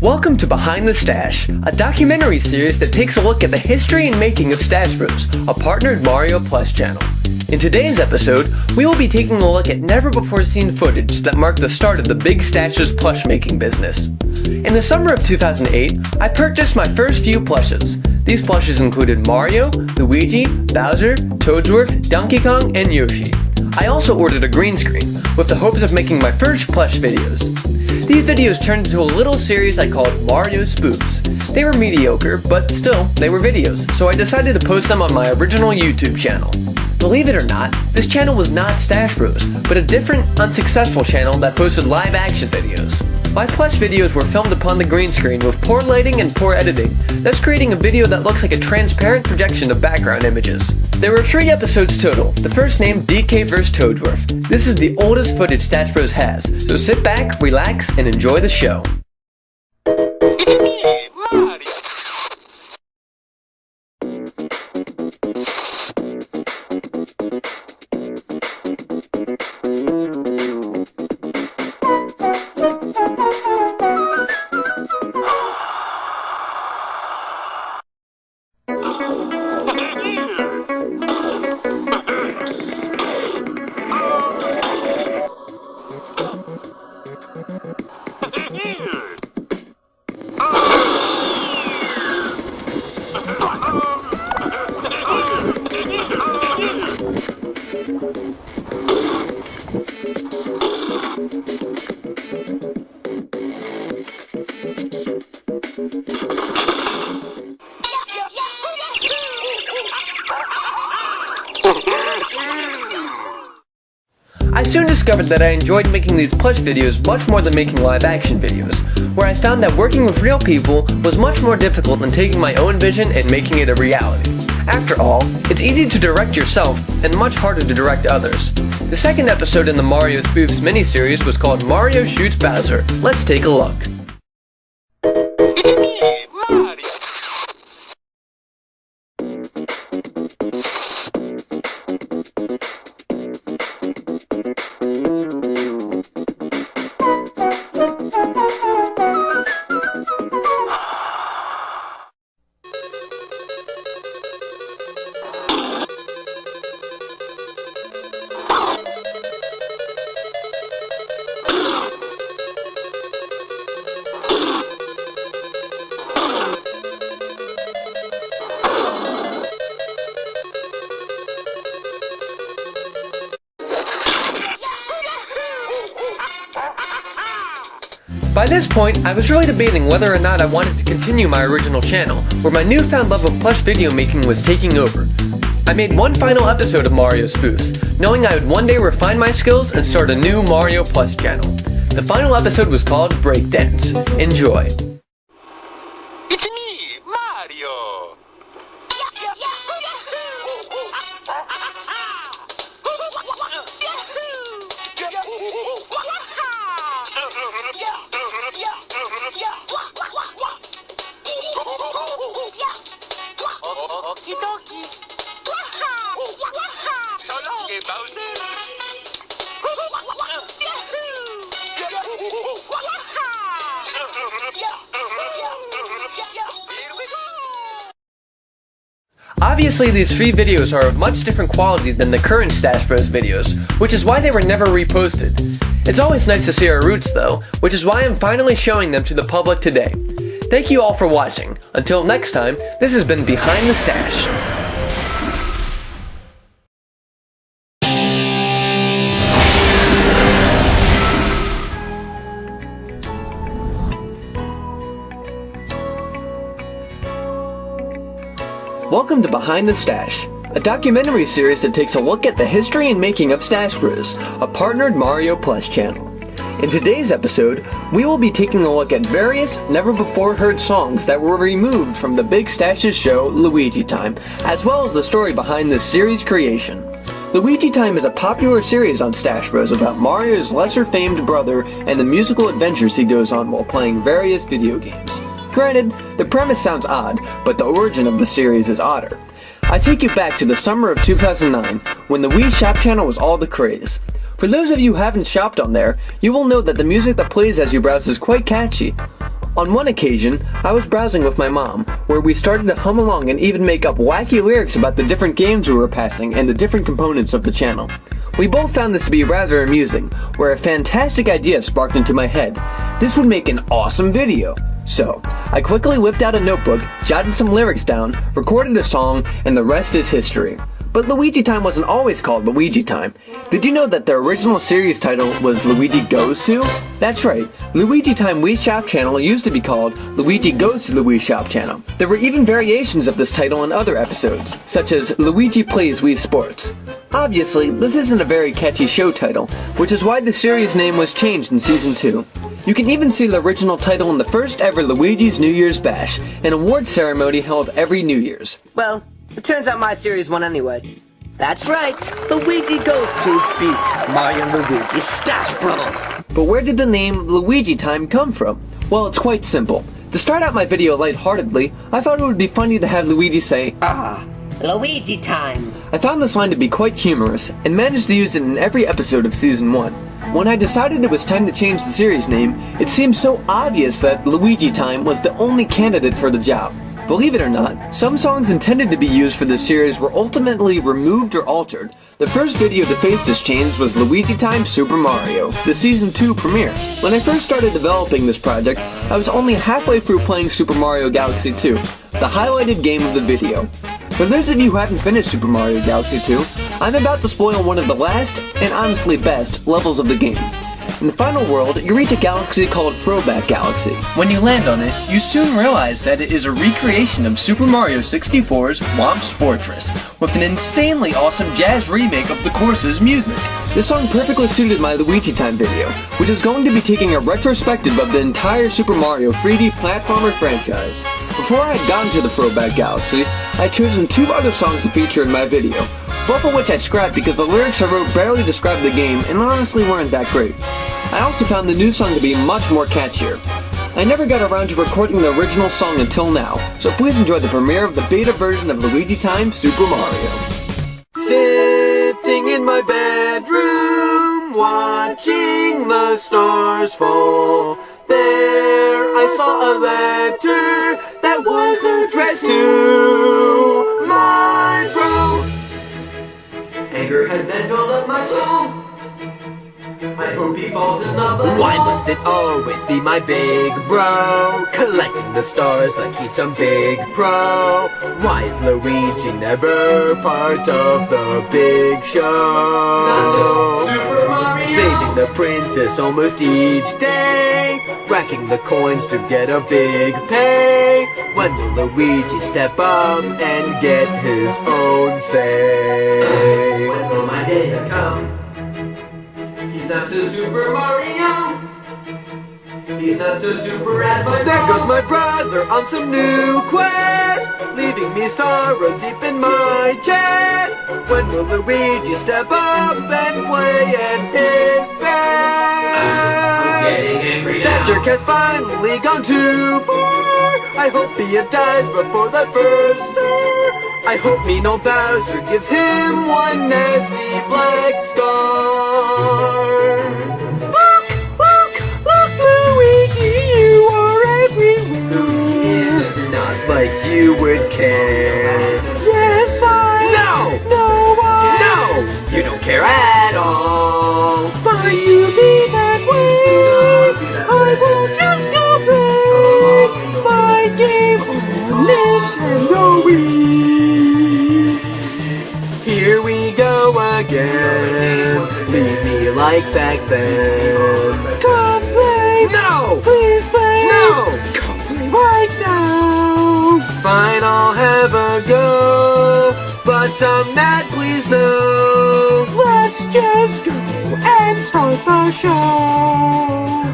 Welcome to Behind the Stache, a documentary series that takes a look at the history and making of StacheBros, a partnered Mario Plush channel. In today's episode, we will be taking a look at never-before-seen footage that marked the start of the big Stache's plush making business. In the summer of 2008, I purchased my first few plushes. These plushes included Mario, Luigi, Bowser, Toadsworth, Donkey Kong, and Yoshi. I also ordered a green screen, with the hopes of making my first plush videos. These videos turned into a little series I called Mario Spoofs. They were mediocre, but still, they were videos, so I decided to post them on my original YouTube channel. Believe it or not, this channel was not StacheBros, but a different, unsuccessful channel that posted live action videos. My plush videos were filmed upon the green screen with poor lighting and poor editing, thus creating a video that looks like a transparent projection of background images. There were 3 episodes total, the first named DK vs Toadsworth. This is the oldest footage StacheBros has, so sit back, relax, and enjoy the show. It's me, Mario. I soon discovered that I enjoyed making these plush videos much more than making live action videos, where I found that working with real people was much more difficult than taking my own vision and making it a reality. After all, it's easy to direct yourself and much harder to direct others. The second episode in the Mario Spoofs miniseries was called Mario Shoots Bowser. Let's take a look. It's me, Mario. By this point, I was really debating whether or not I wanted to continue my original channel, where my newfound love of plush video making was taking over. I made one final episode of Mario Spoofs, knowing I would one day refine my skills and start a new Mario Plush channel. The final episode was called Breakdance. Enjoy. It's me, Mario. Okie-dokie. So long, Bowser. Here we go. Obviously, these 3 videos are of much different quality than the current StacheBros videos, which is why they were never reposted. It's always nice to see our roots though, which is why I'm finally showing them to the public today. Thank you all for watching. Until next time, this has been Behind the Stache. Welcome to Behind the Stache, a documentary series that takes a look at the history and making of StacheBros, a partnered Mario Plush channel. In today's episode, we will be taking a look at various never-before-heard songs that were removed from the big Stache's show, Luigi Time, as well as the story behind this series' creation. Luigi Time is a popular series on StacheBros about Mario's lesser-famed brother and the musical adventures he goes on while playing various video games. Granted, the premise sounds odd, but the origin of the series is odder. I take you back to the summer of 2009, when the Wii Shop channel was all the craze. For those of you who haven't shopped on there, you will know that the music that plays as you browse is quite catchy. On one occasion, I was browsing with my mom, where we started to hum along and even make up wacky lyrics about the different games we were passing and the different components of the channel. We both found this to be rather amusing, where a fantastic idea sparked into my head. This would make an awesome video. So, I quickly whipped out a notebook, jotted some lyrics down, recorded a song, and the rest is history. But Luigi Time wasn't always called Luigi Time. Did you know that the original series title was Luigi Goes To? That's right, Luigi Time Wii Shop Channel used to be called Luigi Goes to the Wii Shop Channel. There were even variations of this title in other episodes, such as Luigi Plays Wii Sports. Obviously, this isn't a very catchy show title, which is why the series name was changed in Season 2. You can even see the original title in the first ever Luigi's New Year's Bash, an award ceremony held every New Year's. Well, it turns out my series won anyway. That's right, Luigi Goes To beats Mario and Luigi StacheBros. But where did the name Luigi Time come from? Well, it's quite simple. To start out my video lightheartedly, I thought it would be funny to have Luigi say, "Ah, Luigi Time." I found this line to be quite humorous, and managed to use it in every episode of Season 1. When I decided it was time to change the series name, it seemed so obvious that Luigi Time was the only candidate for the job. Believe it or not, some songs intended to be used for this series were ultimately removed or altered. The first video to face this change was Luigi Time Super Mario, the Season 2 premiere. When I first started developing this project, I was only halfway through playing Super Mario Galaxy 2, the highlighted game of the video. For those of you who haven't finished Super Mario Galaxy 2, I'm about to spoil one of the last, and honestly best, levels of the game. In the final world, you reach a galaxy called Throwback Galaxy. When you land on it, you soon realize that it is a recreation of Super Mario 64's Whomp's Fortress, with an insanely awesome jazz remake of the course's music. This song perfectly suited my Luigi Time video, which is going to be taking a retrospective of the entire Super Mario 3D platformer franchise. Before I had gotten to the Throwback Galaxy, I had chosen 2 other songs to feature in my video, both of which I scrapped because the lyrics I wrote barely described the game and honestly weren't that great. I also found the new song to be much more catchier. I never got around to recording the original song until now, so please enjoy the premiere of the beta version of Luigi Time Super Mario. Sitting in my bedroom, watching the stars fall. There I saw a letter that was addressed to my bro. Anger had then filled up my soul. I hope he falls in love again. Why must it always be my big bro? Collecting the stars like he's some big pro. Why is Luigi never part of the big show? That's Super Mario. Saving the princess almost each day, racking the coins to get a big pay. When will Luigi step up and get his own say? When will my day come? He's not so Super Mario. He's not so super as my There goes my brother on some new quest, leaving me sorrow deep in my chest. When will Luigi step up and play at his best? I'm getting angry now. That jerk has finally gone too far. I hope he dies before the first star. I hope mean old Bowser gives him one nasty black scar. Look, Luigi, you are everywhere. Not like you would care. Yes, No, you don't care at all. Why you be that way? I will just go play my game on Nintendo Wii. Here we go again. Leave me like back then. Come play. No. Please play. No. Come play right now. Fine, I'll have a go, but I'm mad, please no. Let's just go and start the show.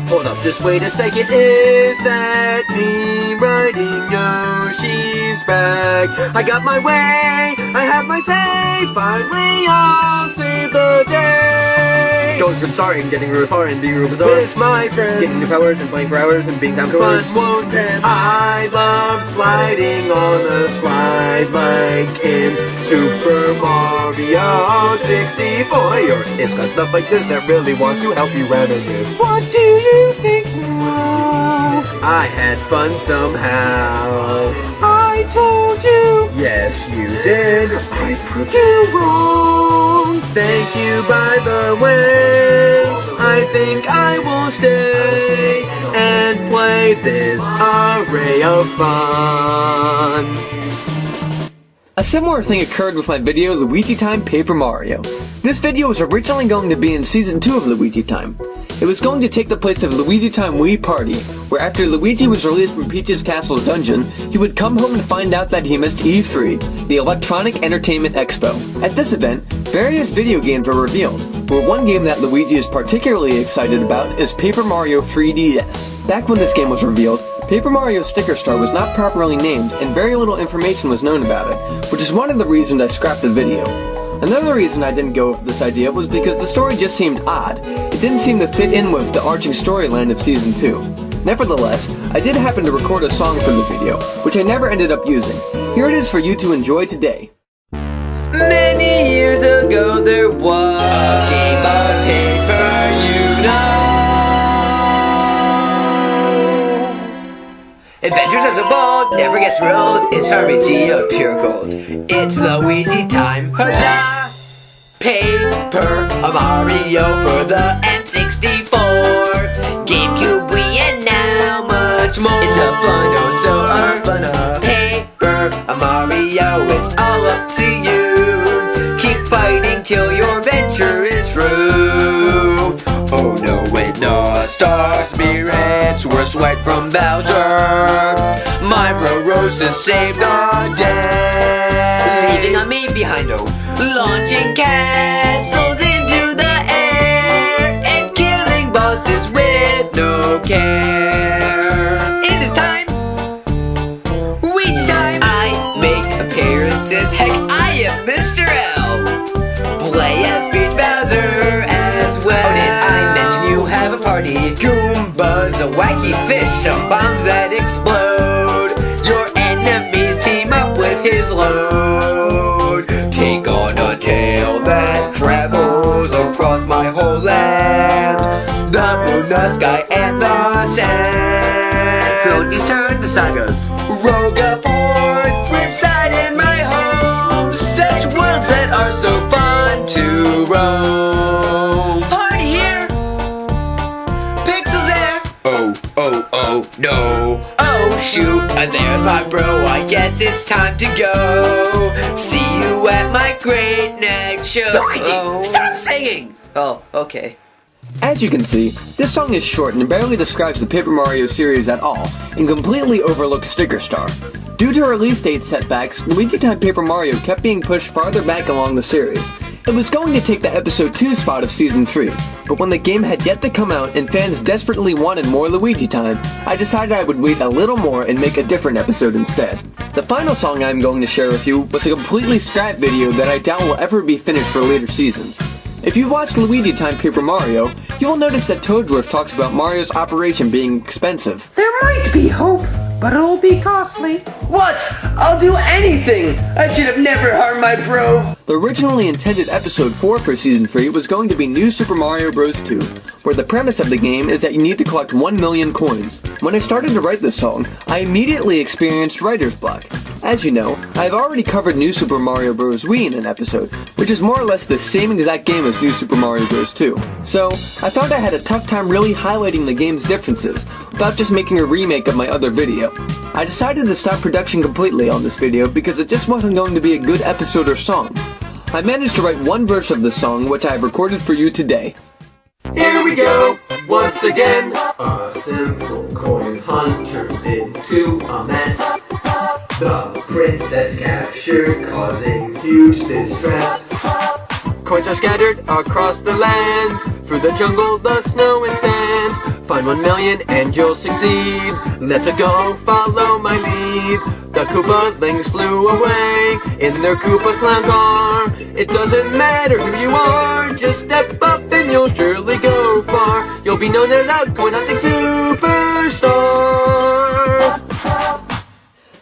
Hold up, just wait a second. Is that me riding Yoshi's back? I got my way, I have my say. Finally, I'll save the day. Going from starting, getting real far, and being real bizarre. With my friends, getting new powers and playing for hours and being time killers. Fun won't end. I love sliding on a slide like in Super Mario 64. It's got stuff like this that really wants to help you out in this. What do you think now? I had fun somehow. I told you, Yes, you did. I proved you wrong. Thank you, by the way. I think I will stay and play this array of fun. A similar thing occurred with my video Luigi Time Paper Mario. This video was originally going to be in Season 2 of Luigi Time. It was going to take the place of Luigi Time Wii Party, where after Luigi was released from Peach's Castle's dungeon, he would come home and find out that he missed E3, the Electronic Entertainment Expo. At this event, various video games were revealed, where one game that Luigi is particularly excited about is Paper Mario 3DS. Back when this game was revealed, Paper Mario Sticker Star was not properly named and very little information was known about it, which is one of the reasons I scrapped the video. Another reason I didn't go with this idea was because the story just seemed odd. It didn't seem to fit in with the arching storyline of Season 2. Nevertheless, I did happen to record a song for the video, which I never ended up using. Here it is for you to enjoy today. Many years ago there was a game of paper, you know. Adventures of the Bold never gets rolled. It's RPG of pure gold. It's Luigi Time, huzzah! Paper Mario for the N64, GameCube, Wii, and now much more. It's a fun, oh so fun, Paper Mario, it's all up to you. Keep fighting till your venture is through. Oh no, when the star spirits were swiped from Bowser, Myra rose to save the day, leaving a me behind, oh, launching castles into the air and killing bosses with no care. It is time, Luigi time. I make appearances, heck, I am Mr. L. Play as Peach, Bowser as well. Oh, did I mention you have a party? Goombas, a wacky fish, some bombs that explode. Your enemies team up with his load. Take on a tail that travels across my whole land. The moon, the sky, and the sand. Through Eastern, the sagas. Rogue a fourth, flipside in my home. Such worlds that are so fun to roam. Party here, pixels there. Oh, no. Oh, shoot, there's my bro. I guess it's time to go. See you at my great next show. Luigi, stop singing! Oh, okay. As you can see, this song is short and barely describes the Paper Mario series at all, and completely overlooks Sticker Star. Due to release date setbacks, Luigi Time Paper Mario kept being pushed farther back along the series. It was going to take the Episode 2 spot of Season 3, but when the game had yet to come out and fans desperately wanted more Luigi Time, I decided I would wait a little more and make a different episode instead. The final song I'm going to share with you was a completely scrapped video that I doubt will ever be finished for later seasons. If you watched Luigi Time Paper Mario, you will notice that Toadsworth talks about Mario's operation being expensive. There might be hope, but it'll be costly. What? I'll do anything! I should have never harmed my bro! The originally intended Episode 4 for Season 3 was going to be New Super Mario Bros. 2, where the premise of the game is that you need to collect 1 million coins. When I started to write this song, I immediately experienced writer's block. As you know, I've already covered New Super Mario Bros. Wii in an episode, which is more or less the same exact game as New Super Mario Bros. 2. So, I thought I had a tough time really highlighting the game's differences, without just making a remake of my other video. I decided to stop production completely on this video because it just wasn't going to be a good episode or song. I managed to write one verse of the song, which I have recorded for you today. Here we go, once again. A simple coin hunter's into a mess. The princess captured, causing huge distress. Coins are scattered across the land, through the jungle, the snow and sand. Find 1 million and you'll succeed. Let's go, follow my lead. The Koopalings flew away in their Koopa Clown car. It doesn't matter who you are, just step up and you'll surely go far. You'll be known as a coin hunting superstar.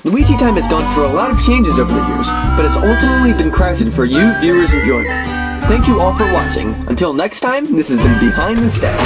Luigi Time has gone through a lot of changes over the years, but it's ultimately been crafted for you viewers' enjoyment. Thank you all for watching. Until next time, this has been Behind the Stache.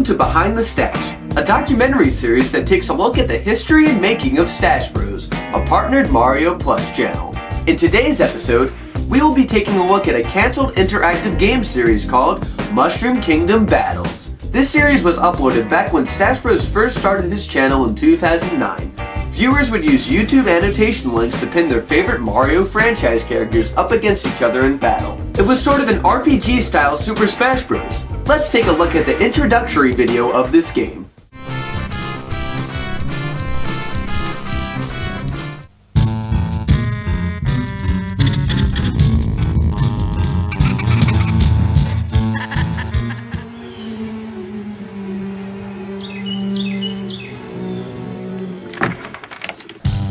Welcome to Behind the Stache, a documentary series that takes a look at the history and making of StacheBros, a partnered Mario Plush channel. In today's episode, we will be taking a look at a canceled interactive game series called Mushroom Kingdom Battles. This series was uploaded back when StacheBros first started his channel in 2009. Viewers would use YouTube annotation links to pin their favorite Mario franchise characters up against each other in battle. It was sort of an RPG style Super Smash Bros. Let's take a look at the introductory video of this game.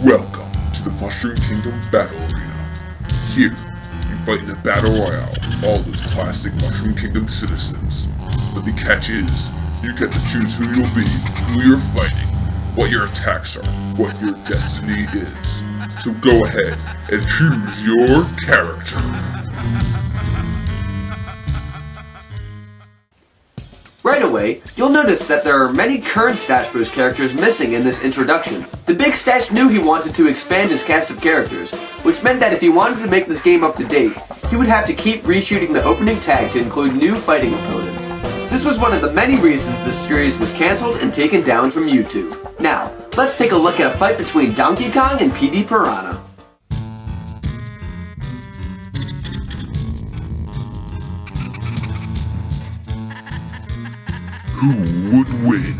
Welcome to the Mushroom Kingdom Battle Arena. Here, you fight in a battle royale with all those classic Mushroom Kingdom citizens. But the catch is, you get to choose who you'll be, who you're fighting, what your attacks are, what your destiny is. So go ahead and choose your character. Right away, you'll notice that there are many current StacheBros characters missing in this introduction. The big Stache knew he wanted to expand his cast of characters, which meant that if he wanted to make this game up to date, he would have to keep reshooting the opening tag to include new fighting opponents. This was one of the many reasons this series was cancelled and taken down from YouTube. Now, let's take a look at a fight between Donkey Kong and PD Piranha. Who would win?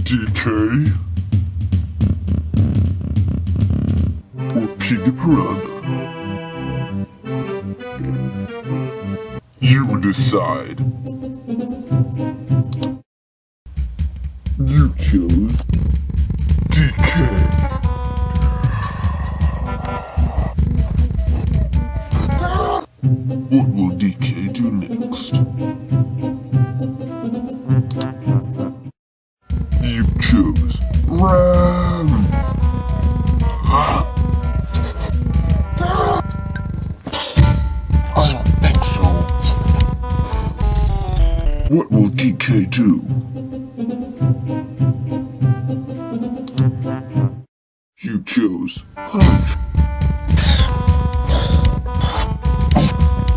DK? Or PD Piranha? You decide. You chose DK. What will DK do next? You chose Ram. I don't think so. What will DK do? You chose Punch.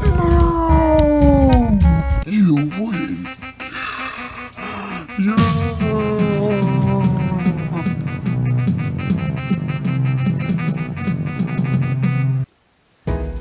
No! You win.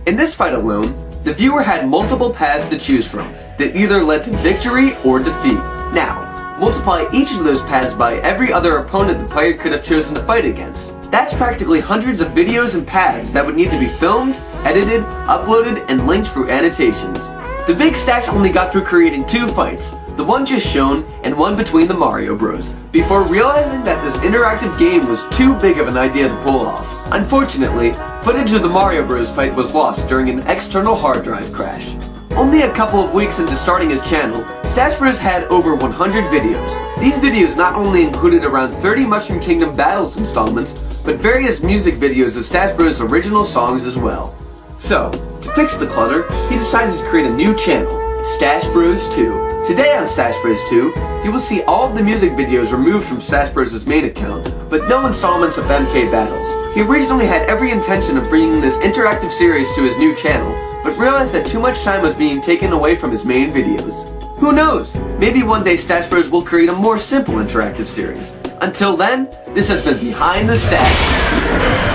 In this fight alone, the viewer had multiple paths to choose from that either led to victory or defeat. Now, multiply each of those paths by every other opponent the player could have chosen to fight against. That's practically hundreds of videos and paths that would need to be filmed, edited, uploaded, and linked through annotations. The big Stache only got through creating 2 fights, the one just shown and one between the Mario Bros, before realizing that this interactive game was too big of an idea to pull off. Unfortunately, footage of the Mario Bros fight was lost during an external hard drive crash. Only a couple of weeks into starting his channel, StacheBros had over 100 videos. These videos not only included around 30 Mushroom Kingdom Battles installments, but various music videos of StacheBros' original songs as well. So, to fix the clutter, he decided to create a new channel, StacheBros 2. Today on StacheBros 2, you will see all of the music videos removed from StacheBros' main account, but no installments of MK Battles. He originally had every intention of bringing this interactive series to his new channel, but realized that too much time was being taken away from his main videos. Who knows? Maybe one day StacheBros will create a more simple interactive series. Until then, this has been Behind the Stache.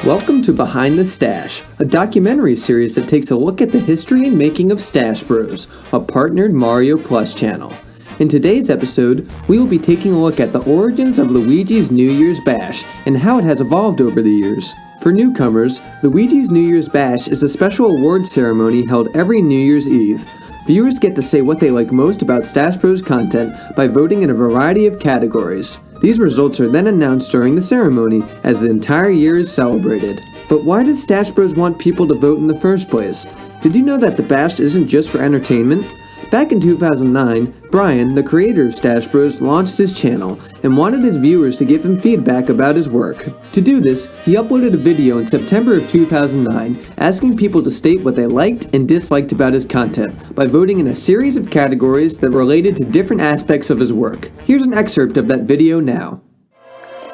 Welcome to Behind the Stache, a documentary series that takes a look at the history and making of StacheBros, a partnered Mario Plush channel. In today's episode, we will be taking a look at the origins of Luigi's New Year's Bash and how it has evolved over the years. For newcomers, Luigi's New Year's Bash is a special awards ceremony held every New Year's Eve. Viewers get to say what they like most about StacheBros content by voting in a variety of categories. These results are then announced during the ceremony as the entire year is celebrated. But why does StacheBros want people to vote in the first place? Did you know that the bash isn't just for entertainment? Back in 2009, Brian, the creator of StacheBros, launched his channel and wanted his viewers to give him feedback about his work. To do this, he uploaded a video in September of 2009 asking people to state what they liked and disliked about his content by voting in a series of categories that related to different aspects of his work. Here's an excerpt of that video now.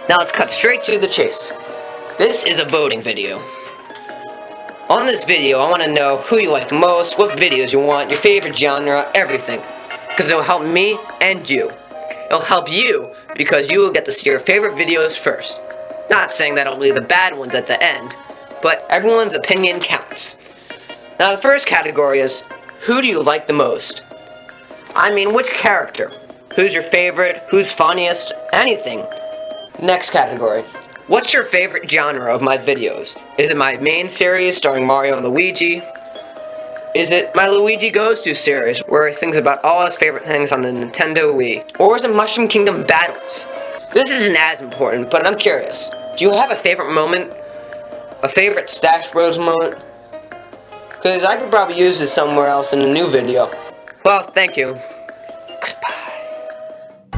Now let's cut straight to the chase. This is a voting video. On this video, I want to know who you like most, what videos you want, your favorite genre, everything. Because it will help me and you. It'll help you because you will get to see your favorite videos first. Not saying that it'll leave the bad ones at the end, but everyone's opinion counts. Now the first category is, who do you like the most? I mean, which character? Who's your favorite? Who's funniest? Anything. Next category. What's your favorite genre of my videos? Is it my main series starring Mario and Luigi? Is it my Luigi Goes To series where he sings about all his favorite things on the Nintendo Wii? Or is it Mushroom Kingdom Battles? This isn't as important, but I'm curious. Do you have a favorite moment? A favorite StacheBros moment? Because I could probably use this somewhere else in a new video. Well, thank you.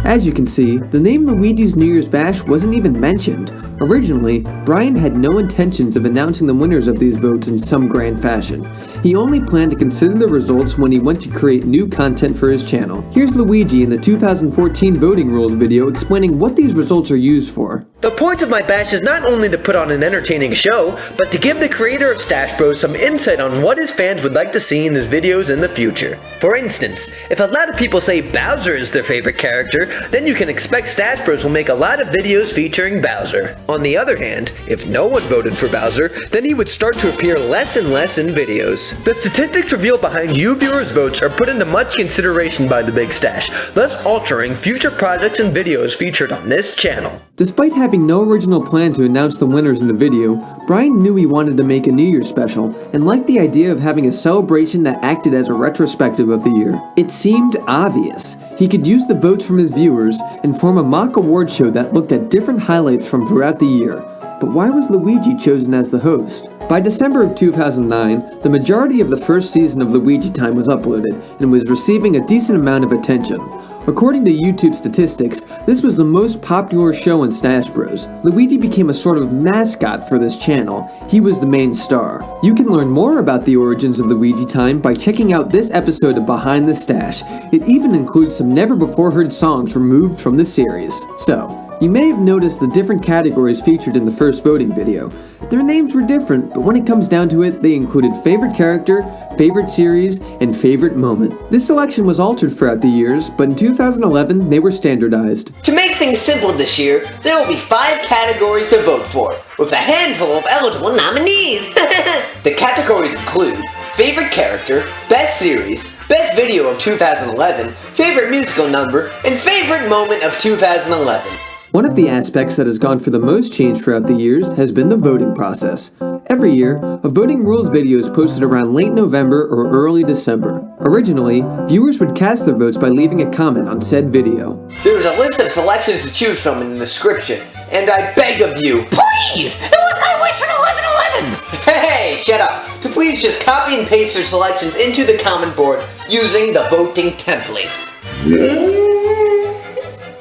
As you can see, the name Luigi's New Year's Bash wasn't even mentioned. Originally, Brian had no intentions of announcing the winners of these votes in some grand fashion. He only planned to consider the results when he went to create new content for his channel. Here's Luigi in the 2014 voting rules video explaining what these results are used for. The point of my bash is not only to put on an entertaining show, but to give the creator of StacheBros some insight on what his fans would like to see in his videos in the future. For instance, if a lot of people say Bowser is their favorite character, then you can expect StacheBros will make a lot of videos featuring Bowser. On the other hand, if no one voted for Bowser, then he would start to appear less and less in videos. The statistics revealed behind you viewers' votes are put into much consideration by the Big Stache, thus altering future projects and videos featured on this channel. Despite having no original plan to announce the winners in the video, Brian knew he wanted to make a New Year's special and liked the idea of having a celebration that acted as a retrospective of the year. It seemed obvious. He could use the votes from his viewers and form a mock award show that looked at different highlights from throughout the year. But why was Luigi chosen as the host? By December of 2009, the majority of the first season of Luigi Time was uploaded and was receiving a decent amount of attention. According to YouTube statistics, this was the most popular show in StacheBros. Luigi became a sort of mascot for this channel. He was the main star. You can learn more about the origins of Luigi Time by checking out this episode of Behind the Stache. It even includes some never-before-heard songs removed from the series. So, you may have noticed the different categories featured in the first voting video. Their names were different, but when it comes down to it, they included favorite character, favorite series, and favorite moment. This selection was altered throughout the years, but in 2011, they were standardized. To make things simple this year, there will be 5 categories to vote for, with a handful of eligible nominees. The categories include favorite character, best series, best video of 2011, favorite musical number, and favorite moment of 2011. One of the aspects that has gone for the most change throughout the years has been the voting process. Every year, a voting rules video is posted around late November or early December. Originally, viewers would cast their votes by leaving a comment on said video. There is a list of selections to choose from in the description, and I beg of you, please! It was my wish for 11/11! Hey, shut up! To please just copy and paste your selections into the comment board using the voting template.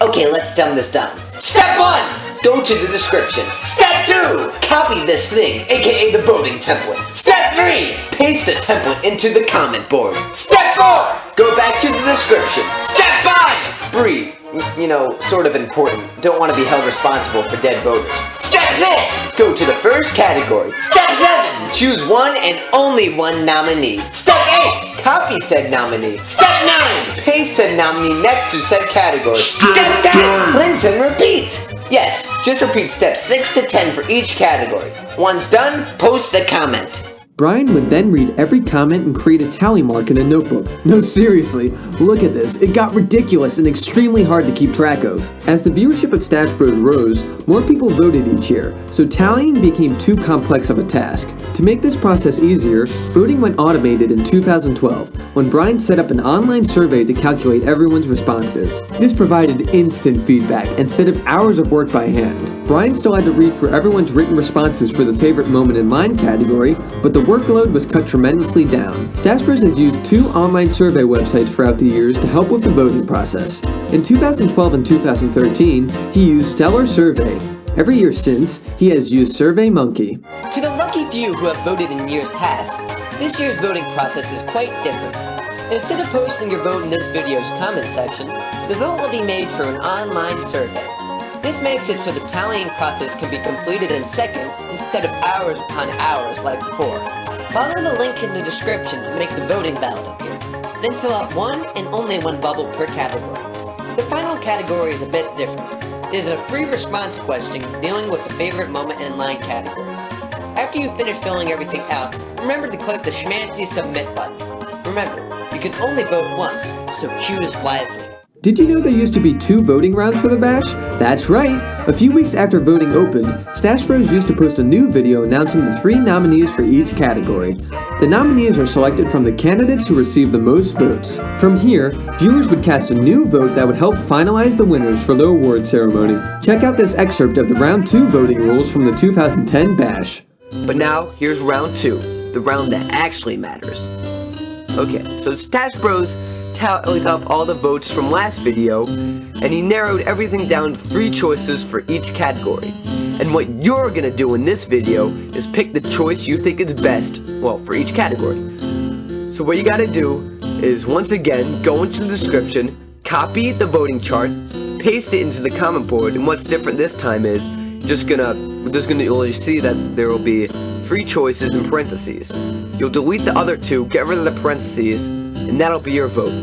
Okay, let's dumb this down. Step 1! Go to the description. Step 2! Copy this thing, aka the voting template. Step 3! Paste the template into the comment board. Step 4! Go back to the description. Step 5! Breathe. You know, sort of important. Don't want to be held responsible for dead voters. Step 6! Go to the first category. Step 7! Choose one and only one nominee. Step 8! Copy said nominee. Step 9! Paste said nominee next to said category. Step 10! Rinse and repeat! Yes, just repeat steps 6 to 10 for each category. Once done, post the comment. Brian would then read every comment and create a tally mark in a notebook. No, seriously, look at this. It got ridiculous and extremely hard to keep track of. As the viewership of StacheBros rose, more people voted each year, so tallying became too complex of a task. To make this process easier, voting went automated in 2012, when Brian set up an online survey to calculate everyone's responses. This provided instant feedback instead of hours of work by hand. Brian still had to read for everyone's written responses for the favorite moment in line category, but the workload was cut tremendously down. StacheBros has used 2 online survey websites throughout the years to help with the voting process. In 2012 and 2013, he used Stellar Survey. Every year since, he has used SurveyMonkey. To the lucky few who have voted in years past, this year's voting process is quite different. Instead of posting your vote in this video's comment section, the vote will be made through an online survey. This makes it so the tallying process can be completed in seconds instead of hours upon hours like before. Follow the link in the description to make the voting ballot appear. Then fill out one and only one bubble per category. The final category is a bit different. It is a free response question dealing with the favorite moment in line category. After you finish filling everything out, remember to click the schmancy submit button. Remember, you can only vote once, so choose wisely. Did you know there used to be 2 voting rounds for the bash? That's right! A few weeks after voting opened, StacheBros used to post a new video announcing the 3 nominees for each category. The nominees are selected from the candidates who receive the most votes. From here, viewers would cast a new vote that would help finalize the winners for the award ceremony. Check out this excerpt of the round 2 voting rules from the 2010 bash. But now, here's round 2, the round that actually matters. Okay, so StacheBros tallied up all the votes from last video, and he narrowed everything down to 3 choices for each category. And what you're gonna do in this video is pick the choice you think is best, well, for each category. So what you gotta do is, once again, go into the description, copy the voting chart, paste it into the comment board, and what's different this time is, you'll see that there will be 3 choices in parentheses. You'll delete the other 2, get rid of the parentheses, and that'll be your vote.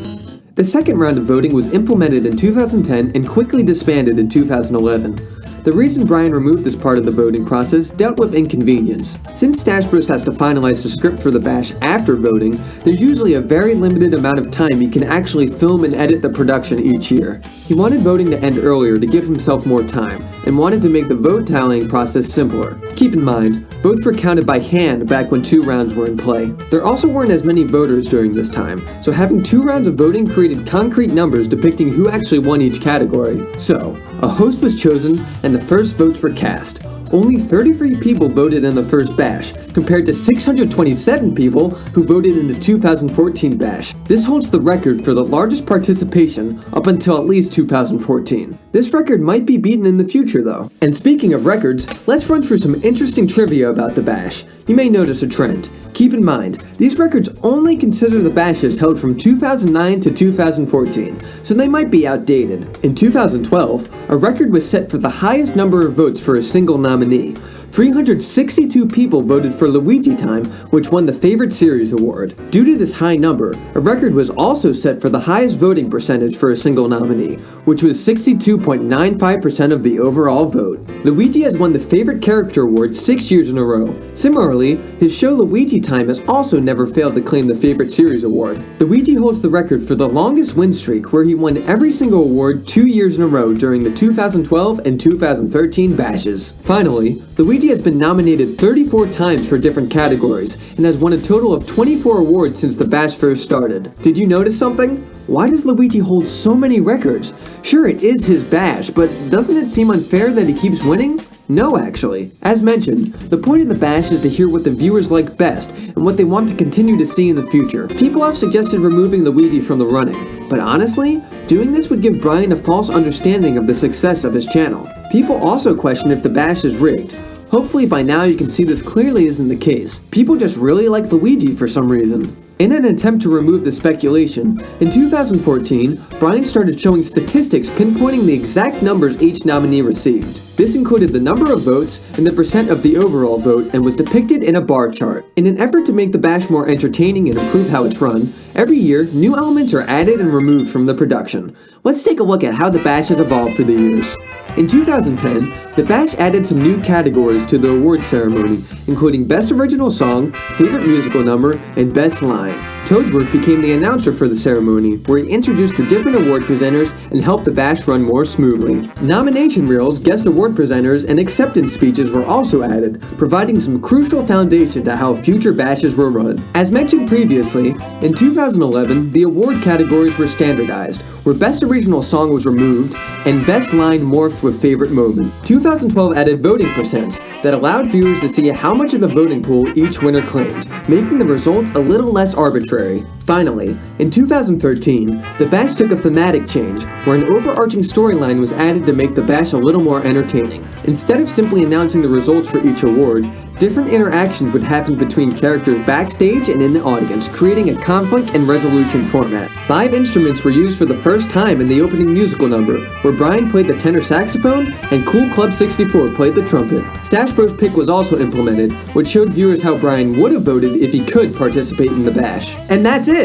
The second round of voting was implemented in 2010 and quickly disbanded in 2011. The reason Brian removed this part of the voting process dealt with inconvenience. Since StacheBros has to finalize the script for the bash after voting, there's usually a very limited amount of time he can actually film and edit the production each year. He wanted voting to end earlier to give himself more time, and wanted to make the vote tallying process simpler. Keep in mind, votes were counted by hand back when 2 rounds were in play. There also weren't as many voters during this time, so having 2 rounds of voting created concrete numbers depicting who actually won each category. So, a host was chosen, and the first votes were cast. Only 33 people voted in the first bash, compared to 627 people who voted in the 2014 bash. This holds the record for the largest participation up until at least 2014. This record might be beaten in the future though. And speaking of records, let's run through some interesting trivia about the bash. You may notice a trend. Keep in mind, these records only consider the bashes held from 2009 to 2014, so they might be outdated. In 2012, a record was set for the highest number of votes for a single nominee. 362 people voted for Luigi Time, which won the Favorite Series award. Due to this high number, a record was also set for the highest voting percentage for a single nominee, which was 62.95% of the overall vote. Luigi has won the Favorite Character Award 6 years in a row. Similarly, his show Luigi Time has also never failed to claim the Favorite Series award. Luigi holds the record for the longest win streak, where he won every single award 2 years in a row during the 2012 and 2013 bashes. Finally, Luigi has been nominated 34 times for different categories, and has won a total of 24 awards since the bash first started. Did you notice something? Why does Luigi hold so many records? Sure, it is his bash, but doesn't it seem unfair that he keeps winning? No, actually. As mentioned, the point of the bash is to hear what the viewers like best, and what they want to continue to see in the future. People have suggested removing Luigi from the running, but honestly, doing this would give Brian a false understanding of the success of his channel. People also question if the bash is rigged. Hopefully by now you can see this clearly isn't the case. People just really like Luigi for some reason. In an attempt to remove the speculation, in 2014, Brian started showing statistics pinpointing the exact numbers each nominee received. This included the number of votes and the percent of the overall vote, and was depicted in a bar chart. In an effort to make the bash more entertaining and improve how it's run, every year, new elements are added and removed from the production. Let's take a look at how the bash has evolved through the years. In 2010, the bash added some new categories to the award ceremony, including Best Original Song, Favorite Musical Number, and Best Line. Toadsworth became the announcer for the ceremony, where he introduced the different award presenters and helped the bash run more smoothly. Nomination reels, guest award presenters, and acceptance speeches were also added, providing some crucial foundation to how future bashes were run. As mentioned previously, in 2011, the award categories were standardized, where Best Original Song was removed and Best Line morphed with Favorite Moment. 2012 added voting percents that allowed viewers to see how much of the voting pool each winner claimed, making the results a little less arbitrary. Finally, in 2013, the bash took a thematic change, where an overarching storyline was added to make the bash a little more entertaining. Instead of simply announcing the results for each award, different interactions would happen between characters backstage and in the audience, creating a conflict and resolution format. Live instruments were used for the first time in the opening musical number, where Brian played the tenor saxophone and Cool Club 64 played the trumpet. StacheBros Pick was also implemented, which showed viewers how Brian would have voted if he could participate in the bash. And that's it!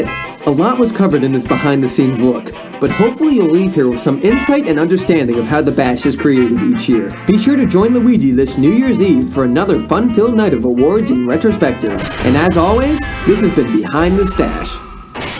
A lot was covered in this behind-the-scenes look, but hopefully you'll leave here with some insight and understanding of how the bash is created each year. Be sure to join Luigi this New Year's Eve for another fun-filled night of awards and retrospectives. And as always, this has been Behind the Stache.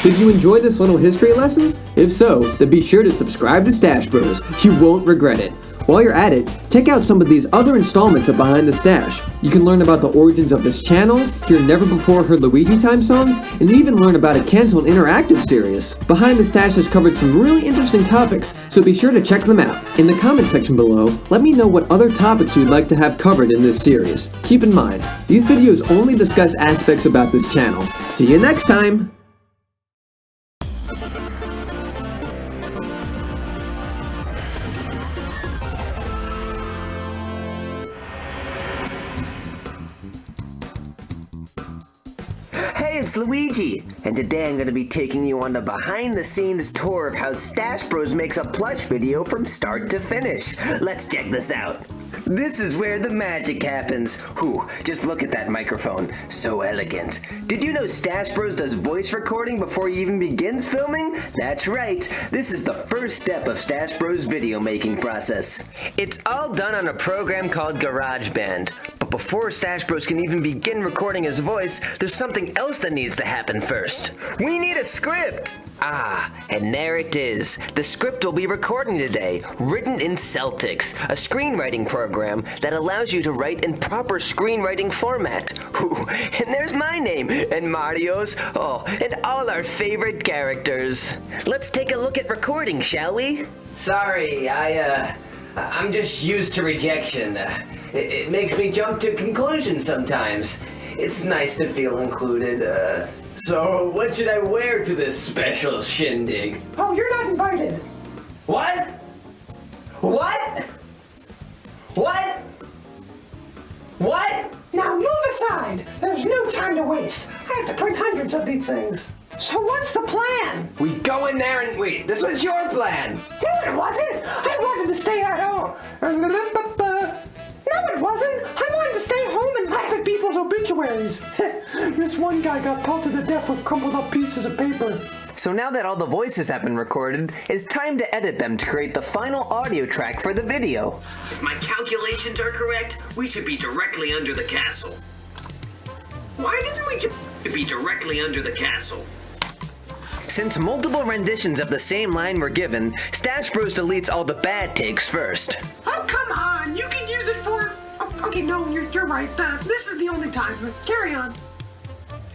Did you enjoy this little history lesson? If so, then be sure to subscribe to Stache Bros. You won't regret it. While you're at it, check out some of these other installments of Behind the Stache. You can learn about the origins of this channel, hear never-before-heard Luigi Time songs, and even learn about a canceled interactive series. Behind the Stache has covered some really interesting topics, so be sure to check them out. In the comment section below, let me know what other topics you'd like to have covered in this series. Keep in mind, these videos only discuss aspects about this channel. See you next time! Hey, it's Luigi, and today I'm going to be taking you on a behind-the-scenes tour of how StacheBros makes a plush video from start to finish. Let's check this out. This is where the magic happens. Whew, just look at that microphone. So elegant. Did you know StacheBros does voice recording before he even begins filming? That's right. This is the first step of StacheBros' video making process. It's all done on a program called GarageBand. But before StacheBros can even begin recording his voice, there's something else that needs to happen first. We need a script! Ah, and there it is. The script we'll be recording today, written in Celtics, a screenwriting program that allows you to write in proper screenwriting format. Ooh, and there's my name, and Mario's, and all our favorite characters. Let's take a look at recording, shall we? Sorry, I'm just used to rejection. It makes me jump to conclusions sometimes. It's nice to feel included, So, what should I wear to this special shindig? Oh, you're not invited. What? What? What? What? Now move aside. There's no time to waste. I have to print hundreds of these things. So what's the plan? We go in there and wait. This was your plan. No, it wasn't. I wanted to stay at home. No, it wasn't. I wanted to stay home and laugh at people's obituaries. This one guy got pelted to death with crumpled up pieces of paper. So now that all the voices have been recorded, it's time to edit them to create the final audio track for the video. If my calculations are correct, we should be directly under the castle. Why didn't we just be directly under the castle? Since multiple renditions of the same line were given, StacheBros deletes all the bad takes first. Oh, come on. You can use it for... Oh, okay, no, you're right. This is the only time. Carry on.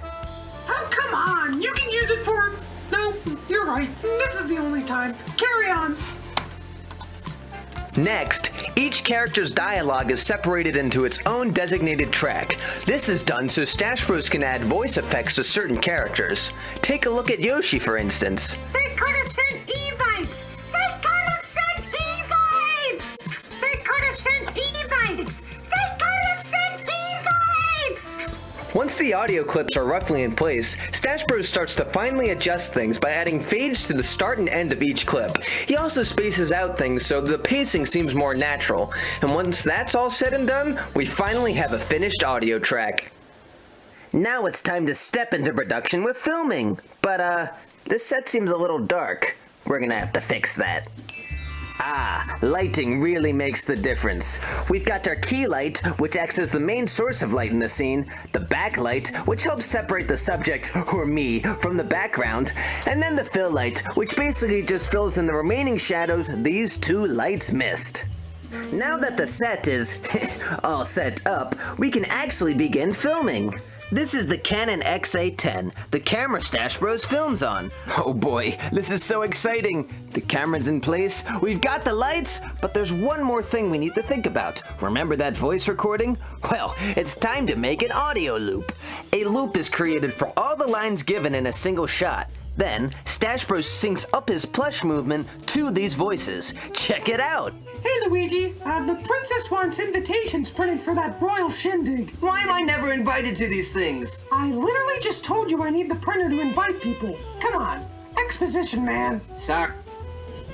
Oh, come on. You can use it for... No, you're right. This is the only time. Carry on. Next, each character's dialogue is separated into its own designated track. This is done so StacheBros can add voice effects to certain characters. Take a look at Yoshi, for instance. They could have sent Evites! They could have sent Evites! They could have sent Evites! They could have sent Evites! Once the audio clips are roughly in place, StacheBros starts to finally adjust things by adding fades to the start and end of each clip. He also spaces out things so the pacing seems more natural. And once that's all said and done, we finally have a finished audio track. Now it's time to step into production with filming. But, this set seems a little dark. We're gonna have to fix that. Ah, lighting really makes the difference. We've got our key light, which acts as the main source of light in the scene, the backlight, which helps separate the subject, or me, from the background, and then the fill light, which basically just fills in the remaining shadows these two lights missed. Now that the set is all set up, we can actually begin filming. This is the Canon XA10, the camera StacheBros films on. Oh boy, this is so exciting. The camera's in place, we've got the lights, but there's one more thing we need to think about. Remember that voice recording? Well, it's time to make an audio loop. A loop is created for all the lines given in a single shot. Then, StacheBros syncs up his plush movement to these voices. Check it out! Hey Luigi, the princess wants invitations printed for that royal shindig. Why am I never invited to these things? I literally just told you I need the printer to invite people. Come on, exposition, man. Sorry.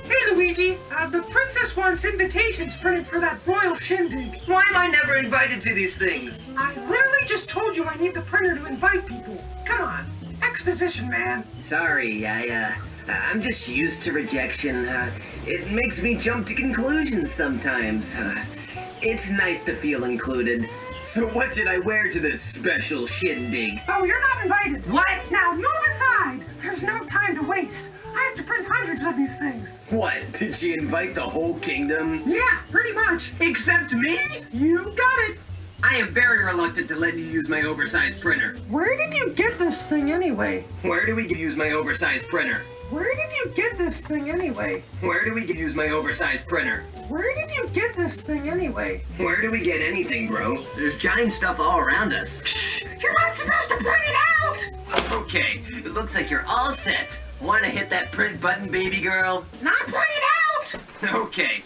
Hey Luigi, the princess wants invitations printed for that royal shindig. Why am I never invited to these things? I literally just told you I need the printer to invite people. Come on, exposition, man. Sorry, I'm just used to rejection. It makes me jump to conclusions sometimes. It's nice to feel included. So what should I wear to this special shindig? Oh, you're not invited. What? Now move aside. There's no time to waste. I have to print hundreds of these things. What? Did she invite the whole kingdom? Yeah, pretty much. Except me? You got it. I am very reluctant to let you use my oversized printer. Where did you get this thing anyway? Where do we use my oversized printer? Where did you get this thing anyway? Where do we use my oversized printer? Where did you get this thing anyway? Where do we get anything, bro? There's giant stuff all around us. Shh! You're not supposed to print it out! Okay, it looks like you're all set. Wanna hit that print button, baby girl? Not print it out! Okay.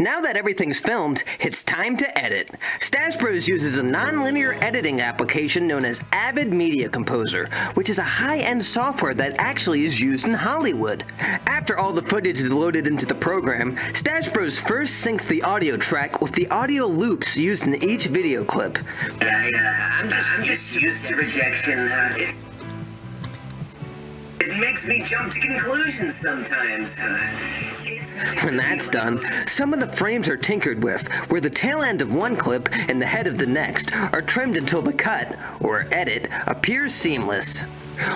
Now that everything's filmed, it's time to edit. StacheBros uses a non-linear editing application known as Avid Media Composer, which is a high-end software that actually is used in Hollywood. After all the footage is loaded into the program, StacheBros first syncs the audio track with the audio loops used in each video clip. I'm just used to rejection. It makes me jump to conclusions sometimes. When that's done, some of the frames are tinkered with, where the tail end of one clip and the head of the next are trimmed until the cut, or edit, appears seamless.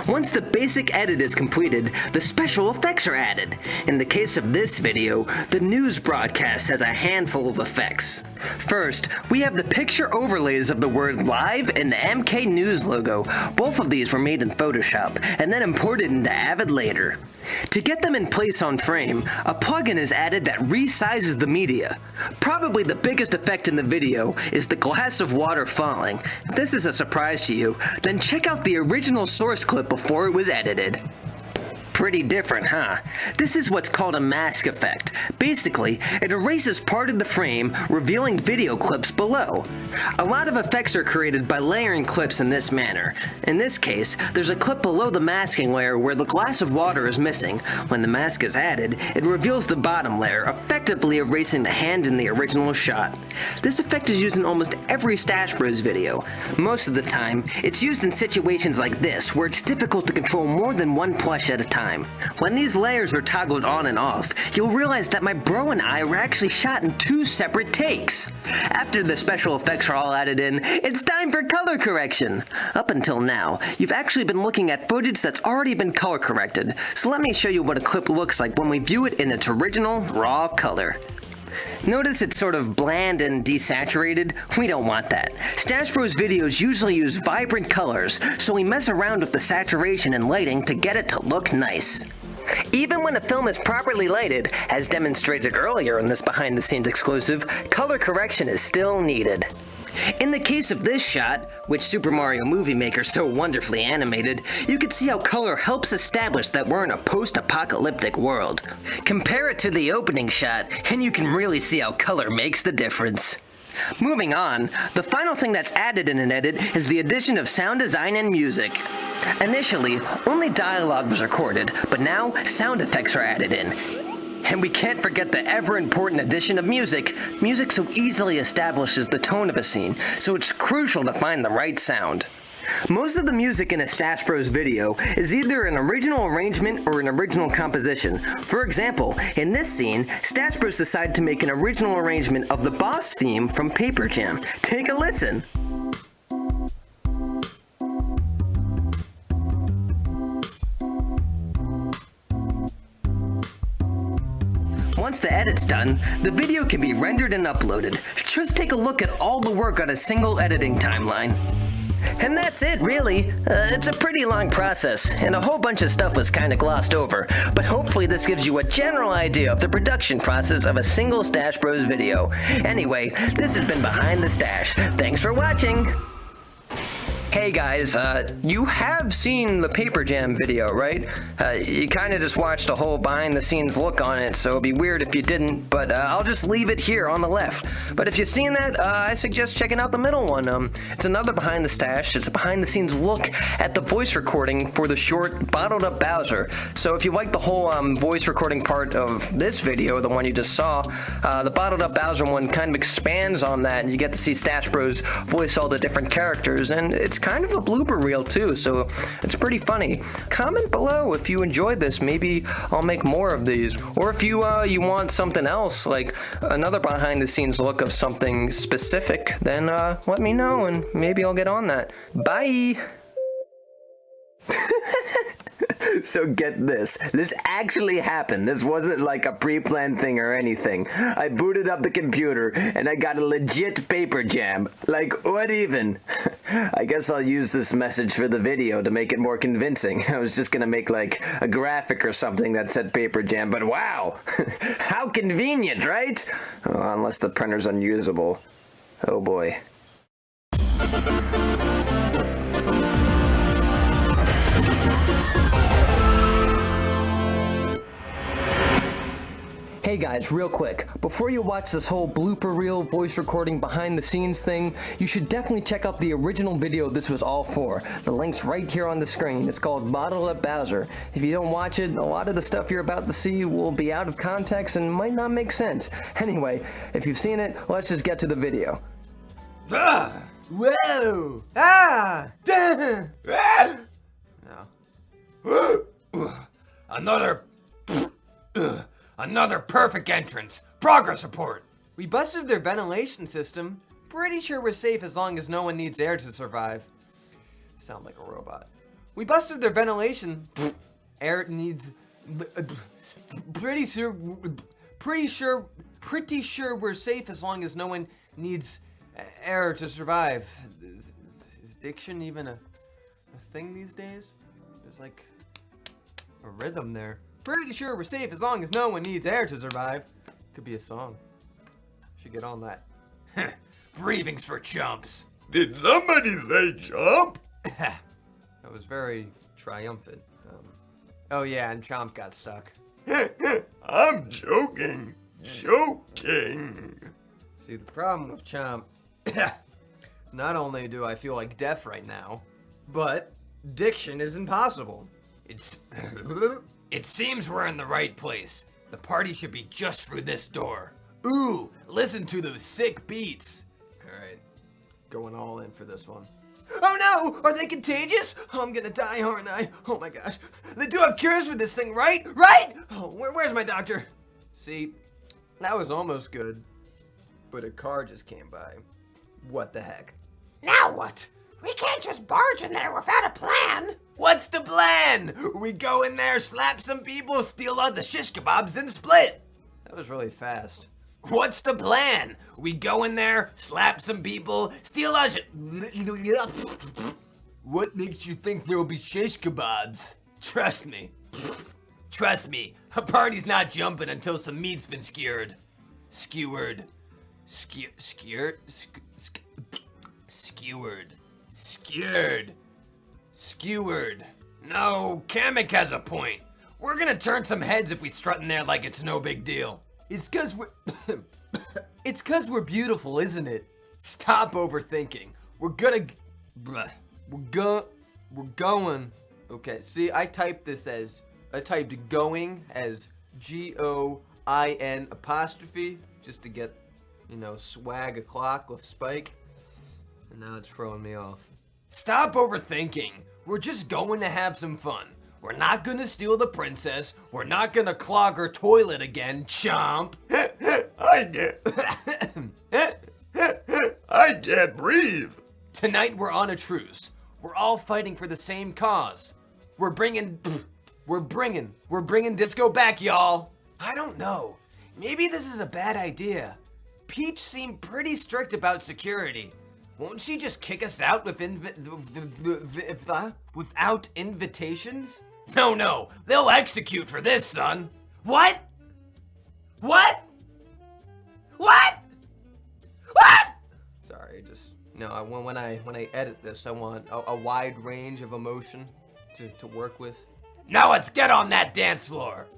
Once the basic edit is completed, the special effects are added. In the case of this video, the news broadcast has a handful of effects. First, we have the picture overlays of the word live and the MK News logo. Both of these were made in Photoshop and then imported into Avid later. To get them in place on frame, a plugin is added that resizes the media. Probably the biggest effect in the video is the glass of water falling. If this is a surprise to you, then check out the original source clip before it was edited. Pretty different, huh? This is what's called a mask effect. Basically, it erases part of the frame, revealing video clips below. A lot of effects are created by layering clips in this manner. In this case, there's a clip below the masking layer where the glass of water is missing. When the mask is added, it reveals the bottom layer, effectively erasing the hand in the original shot. This effect is used in almost every StacheBros video. Most of the time, it's used in situations like this, where it's difficult to control more than one plush at a time. When these layers are toggled on and off, you'll realize that my bro and I were actually shot in 2 separate takes. After the special effects are all added in, it's time for color correction. Up until now, you've actually been looking at footage that's already been color corrected, so let me show you what a clip looks like when we view it in its original, raw color. Notice it's sort of bland and desaturated? We don't want that. StacheBros videos usually use vibrant colors, so we mess around with the saturation and lighting to get it to look nice. Even when a film is properly lighted, as demonstrated earlier in this behind-the-scenes exclusive, color correction is still needed. In the case of this shot, which Super Mario Movie Maker so wonderfully animated, you can see how color helps establish that we're in a post-apocalyptic world. Compare it to the opening shot, and you can really see how color makes the difference. Moving on, the final thing that's added in an edit is the addition of sound design and music. Initially, only dialogue was recorded, but now sound effects are added in. And we can't forget the ever-important addition of music. Music so easily establishes the tone of a scene, so it's crucial to find the right sound. Most of the music in a StacheBros video is either an original arrangement or an original composition. For example, in this scene, StacheBros decided to make an original arrangement of the boss theme from Paper Jam. Take a listen. Once the edit's done, the video can be rendered and uploaded. Just take a look at all the work on a single editing timeline. And that's it, really. It's a pretty long process, and a whole bunch of stuff was kinda glossed over, but hopefully this gives you a general idea of the production process of a single StacheBros video. Anyway, this has been Behind the Stache. Thanks for watching! Hey guys, you have seen the Paper Jam video, right? You kinda just watched a whole behind the scenes look on it, so it'd be weird if you didn't, but I'll just leave it here on the left. But if you've seen that, I suggest checking out the middle one. It's another Behind the Stache. It's a behind the scenes look at the voice recording for the short Bottled Up Bowser. So if you like the whole voice recording part of this video, the one you just saw, the Bottled Up Bowser one kind of expands on that, and you get to see StacheBros voice all the different characters, and it's kind of a blooper reel too, so it's pretty funny. Comment below if you enjoyed this. Maybe I'll make more of these, or if you want something else, like another behind the scenes look of something specific, then let me know and maybe I'll get on that. Bye. So get this actually happened. This wasn't like a pre-planned thing or anything. I booted up the computer and I got a legit Paper Jam. Like, what even? I guess I'll use this message for the video to make it more convincing. I was just gonna make like a graphic or something that said Paper Jam, but wow! How convenient, right? Oh, unless the printer's unusable. Oh boy. Hey guys, real quick, before you watch this whole blooper reel voice recording behind the scenes thing, you should definitely check out the original video this was all for. The link's right here on the screen. It's called Bottled Up Bowser. If you don't watch it, a lot of the stuff you're about to see will be out of context and might not make sense. Anyway, if you've seen it, let's just get to the video. Ah! Whoa! Ah! Duh! Ah! No. Another perfect entrance. Progress report. We busted their ventilation system. Pretty sure we're safe as long as no one needs air to survive. Sound like a robot. We busted their ventilation. Air needs. Pretty sure we're safe as long as no one needs air to survive. Is diction even a thing these days? There's like a rhythm there. Pretty sure we're safe as long as no one needs air to survive. Could be a song. Should get on that. Briefings for chumps. Did somebody say chump? That was very triumphant. Oh yeah, and Chomp got stuck. I'm joking. Joking. See, the problem with Chomp is not only do I feel like death right now, but diction is impossible. It seems we're in the right place. The party should be just through this door. Ooh, listen to those sick beats. All right, going all in for this one. Oh no, are they contagious? Oh, I'm gonna die, aren't I? Oh my gosh, they do have cures for this thing, right? Right? Oh, where's my doctor? See, that was almost good, but a car just came by. What the heck? Now what? We can't just barge in there without a plan. What's the plan? We go in there, slap some people, steal all the shish kebabs, then split. That was really fast. What's the plan? We go in there, slap some people, steal all What makes you think there'll be shish kebabs? Trust me. Trust me, a party's not jumping until some meat's been skewered. Skewered. Skewered. Skewered. No, Kamek has a point. We're gonna turn some heads if we strut in there like it's no big deal. It's cause we're It's cause we're beautiful, isn't it? Stop overthinking. We're going. Okay, see, I typed going as GOIN' just to get, swag o'clock with Spike. And now it's throwing me off. Stop overthinking. We're just going to have some fun. We're not gonna steal the princess. We're not gonna clog her toilet again, chomp. I can't breathe. Tonight we're on a truce. We're all fighting for the same cause. We're bringing disco back, y'all. I don't know. Maybe this is a bad idea. Peach seemed pretty strict about security. Won't she just kick us out without invitations? No, they'll execute for this, son. What? Sorry, when I edit this, I want a wide range of emotion to work with. Now let's get on that dance floor.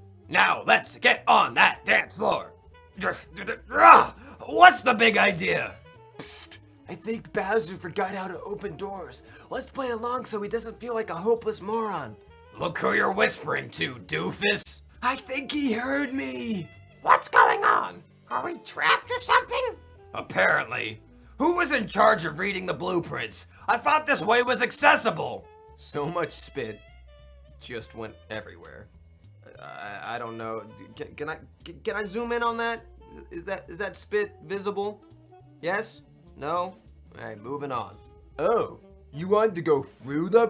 What's the big idea? Psst. I think Bowser forgot how to open doors. Let's play along so he doesn't feel like a hopeless moron. Look who you're whispering to, doofus. I think he heard me. What's going on? Are we trapped or something? Apparently. Who was in charge of reading the blueprints? I thought this way was accessible. So much spit just went everywhere. I don't know. Can I zoom in on that? Is that spit visible? Yes? No? Alright, moving on. Oh, you wanted to go through the...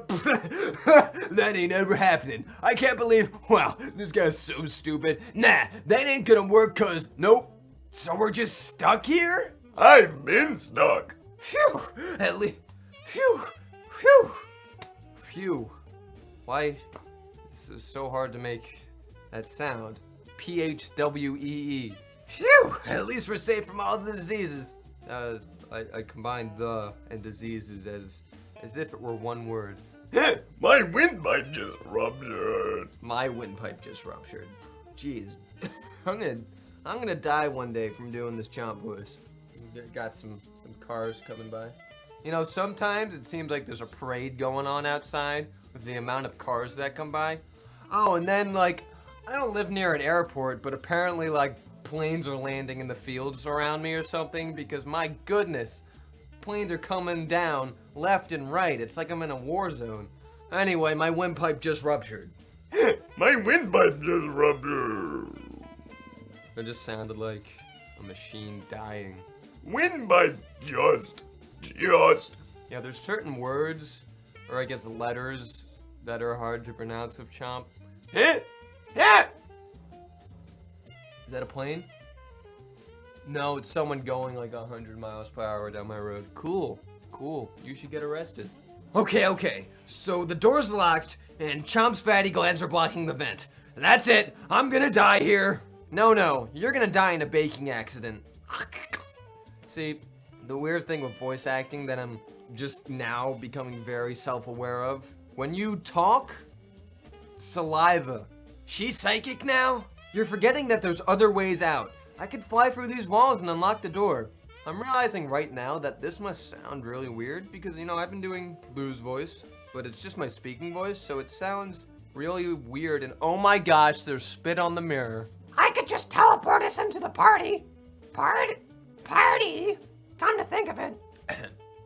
That ain't ever happening. I can't believe... Wow, this guy's so stupid. Nah, that ain't gonna work cause... Nope. So we're just stuck here? I've been stuck. Phew. At least... Phew. Why... This is so hard to make that sound. PHWEE. Phew! At least we're safe from all the diseases. I combined the and diseases as if it were one word. My windpipe just ruptured. My windpipe just ruptured. Jeez. I'm gonna die one day from doing this chomp voice. Got some cars coming by. You know, sometimes it seems like there's a parade going on outside with the amount of cars that come by. Oh, and then like, I don't live near an airport, but apparently like planes are landing in the fields around me or something because my goodness, planes are coming down left and right. It's like I'm in a war zone. Anyway, my windpipe just ruptured. My windpipe just ruptured. It just sounded like a machine dying. Windpipe just. Yeah, there's certain words, or I guess letters, that are hard to pronounce with chomp. Is that a plane? No, it's someone going like 100 miles per hour down my road. Cool. You should get arrested. Okay. So the door's locked, and Chomp's fatty glands are blocking the vent. That's it. I'm gonna die here. No. You're gonna die in a baking accident. See, the weird thing with voice acting that I'm just now becoming very self-aware of. When you talk, saliva. She's psychic now? You're forgetting that there's other ways out. I could fly through these walls and unlock the door. I'm realizing right now that this must sound really weird because, you know, I've been doing Boo's voice, but it's just my speaking voice, so it sounds really weird and oh my gosh, there's spit on the mirror. I could just teleport us into the party. Party? Come to think of it.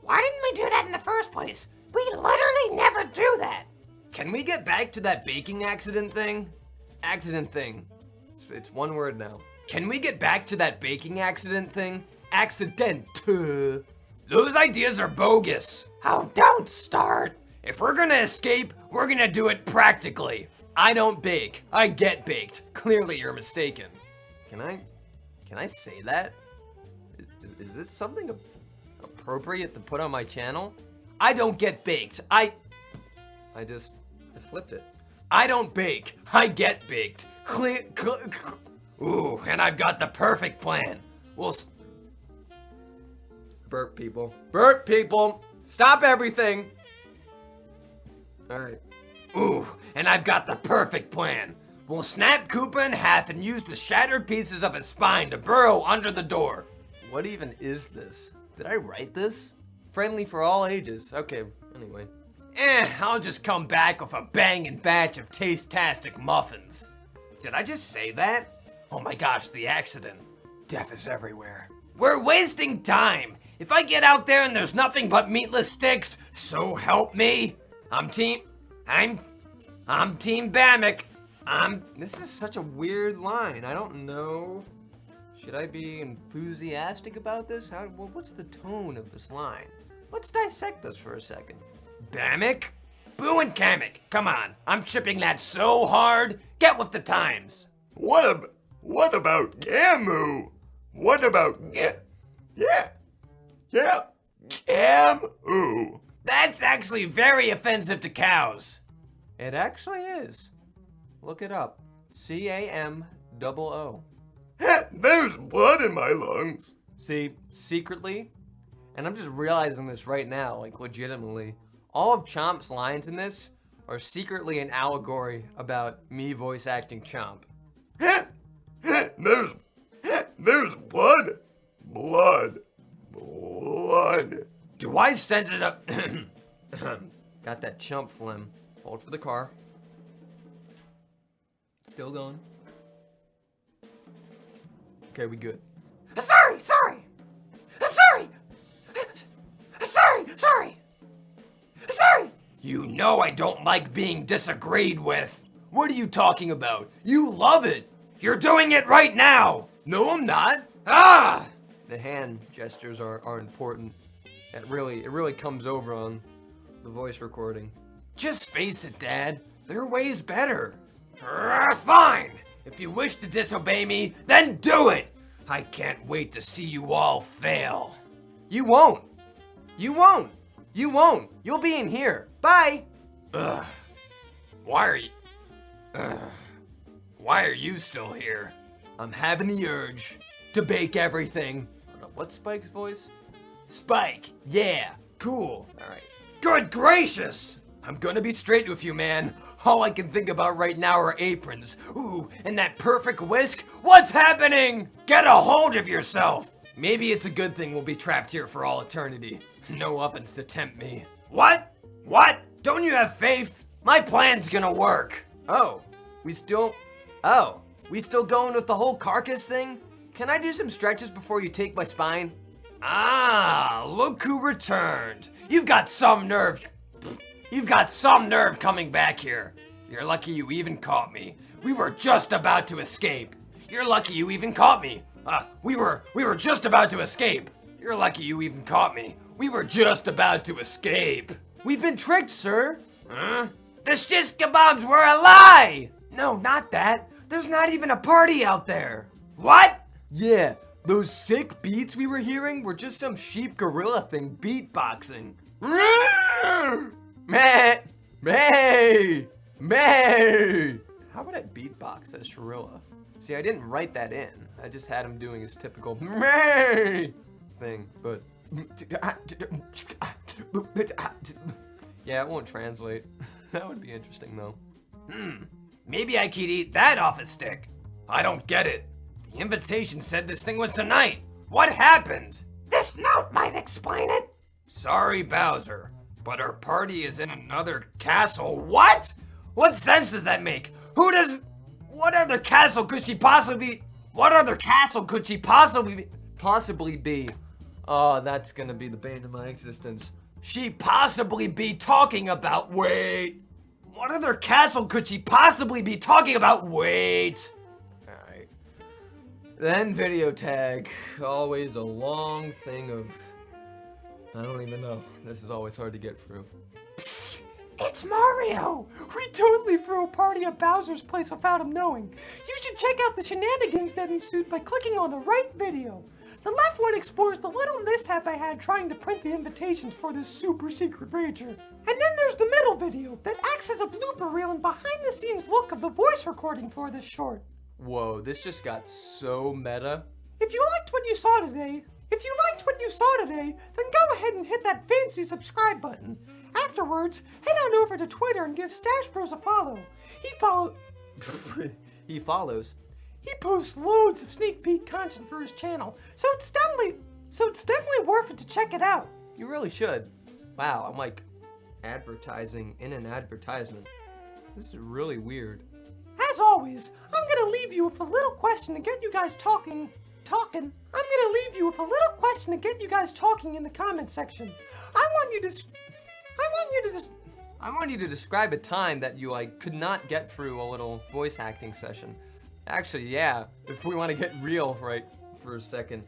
Why didn't we do that in the first place? We literally never do that. Can we get back to that baking accident thing? It's one word now. Can we get back to that baking accident thing? Accident. Those ideas are bogus. Oh, don't start. If we're gonna escape, we're gonna do it practically. I don't bake. I get baked. Clearly you're mistaken. Can I say that? Is this something appropriate to put on my channel? I don't get baked. I flipped it. I don't bake. I get baked. Ooh, and I've got the perfect plan. Burp people. Stop everything. All right. Ooh, and I've got the perfect plan. We'll snap Koopa in half and use the shattered pieces of his spine to burrow under the door. What even is this? Did I write this? Friendly for all ages. Okay, anyway. I'll just come back with a banging batch of taste-tastic muffins. Did I just say that? Oh my gosh, the accident. Death is everywhere. We're wasting time. If I get out there and there's nothing but meatless sticks, so help me. I'm Team Bamic. This is such a weird line. I don't know. Should I be enthusiastic about this? What's the tone of this line? Let's dissect this for a second. Bamic? Boo and Kamek, come on. I'm shipping that so hard. Get with the times. What about Gamu? What about Gamu? That's actually very offensive to cows. It actually is. Look it up. C-A-M-O-O. There's blood in my lungs. See, secretly, and I'm just realizing this right now, like legitimately, all of Chomp's lines in this are secretly an allegory about me voice acting Chomp. There's blood. Do I sense it up? Got that Chump phlegm. Hold for the car. Still going. Okay, we good. Sorry. You know I don't like being disagreed with. What are you talking about? You love it. You're doing it right now. No, I'm not. Ah! The hand gestures are important. It really comes over on the voice recording. Just face it, Dad. There are ways better. Fine. If you wish to disobey me, then do it. I can't wait to see you all fail. You won't. You'll be in here. Bye. Ugh. Why are you still here? I'm having the urge to bake everything. What's Spike's voice? Spike. Yeah. Cool. All right. Good gracious. I'm gonna be straight with you, man. All I can think about right now are aprons. Ooh, and that perfect whisk. What's happening? Get a hold of yourself. Maybe it's a good thing we'll be trapped here for all eternity. No ovens to tempt me. What? Don't you have faith? My plan's gonna work. We still going with the whole carcass thing? Can I do some stretches before you take my spine? Ah, look who returned. You've got some nerve coming back here. You're lucky you even caught me. We were just about to escape. You're lucky you even caught me. We were just about to escape. You're lucky you even caught me. We were just about to escape. We've been tricked, sir. Huh? The shish kebabs were a lie! No, not that. There's not even a party out there. What? Yeah, those sick beats we were hearing were just some sheep gorilla thing beatboxing. Meh! How would I beatbox as Shirilla? See, I didn't write that in. I just had him doing his typical meh thing, but yeah, it won't translate. That would be interesting though. Maybe I could eat that off a stick. I don't get it. The invitation said this thing was tonight. What happened? This note might explain it. Sorry, Bowser, but our party is in another castle. What? What sense does that make? What other castle could she possibly be? Oh, that's gonna be the bane of my existence. She possibly be talking about, wait. What other castle could she possibly be talking about? Wait. Alright. Then video tag. Always a long thing of, I don't even know. This is always hard to get through. Psst! It's Mario! We totally threw a party at Bowser's place without him knowing. You should check out the shenanigans that ensued by clicking on the right video. The left one explores the little mishap I had trying to print the invitations for this super secret rager. And then there's the middle video that acts as a blooper reel and behind the scenes look of the voice recording for this short. Whoa, this just got so meta. If you liked what you saw today, then go ahead and hit that fancy subscribe button. Afterwards, head on over to Twitter and give StacheBros a follow. He follows. He posts loads of sneak peek content for his channel, so it's definitely worth it to check it out. You really should. Wow, I'm like advertising in an advertisement. This is really weird. As always, I'm gonna leave you with a little question to get you guys talking talking, I'm gonna leave you with a little question to get you guys talking in the comment section. I want you to describe a time that you could not get through a little voice acting session. Actually, yeah, if we want to get real right for a second.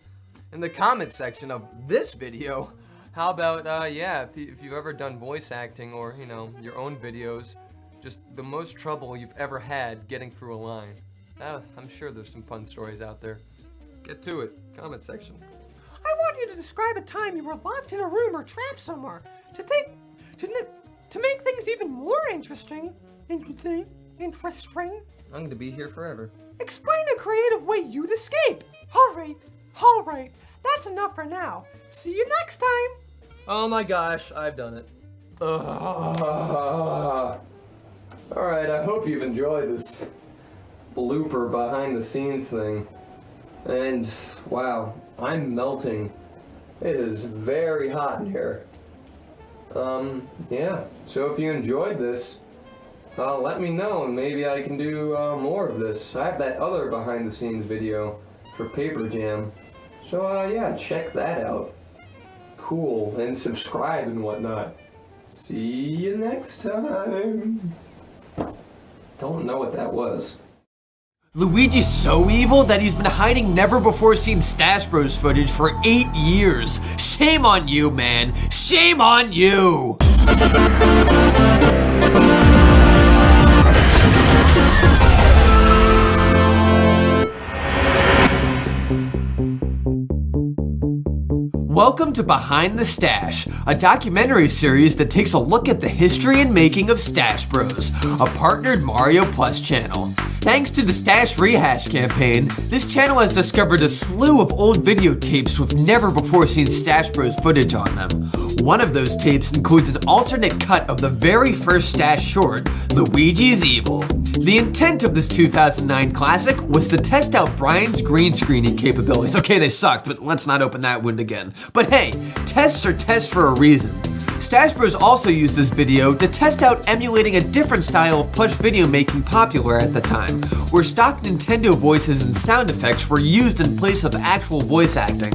In the comment section of this video, how about, if you've ever done voice acting or, your own videos, just the most trouble you've ever had getting through a line. I'm sure there's some fun stories out there. Get to it, comment section. I want you to describe a time you were locked in a room or trapped somewhere to make things even more interesting. Interesting. I'm gonna be here forever. Explain a creative way you'd escape. All right. That's enough for now. See you next time. Oh my gosh, I've done it. Alright, I hope you've enjoyed this blooper behind the scenes thing. And wow, I'm melting. It is very hot in here. Yeah, so if you enjoyed this, let me know and maybe I can do more of this. I have that other behind the scenes video for Paper Jam. So yeah, check that out. Cool, and subscribe and whatnot. See you next time. Don't know what that was. Luigi's so evil that he's been hiding never-before-seen StacheBros footage for 8 years. Shame on you, man. Shame on you! Welcome to Behind the Stache, a documentary series that takes a look at the history and making of StacheBros, a partnered Mario Plus channel. Thanks to the Stache Rehash campaign, this channel has discovered a slew of old videotapes with never-before-seen StacheBros footage on them. One of those tapes includes an alternate cut of the very first Stache short, Luigi's Evil. The intent of this 2009 classic was to test out Brian's green screening capabilities. Okay, they sucked, but let's not open that wound again. But hey, tests are tests for a reason. StacheBros also used this video to test out emulating a different style of plush video making popular at the time, where stock Nintendo voices and sound effects were used in place of actual voice acting.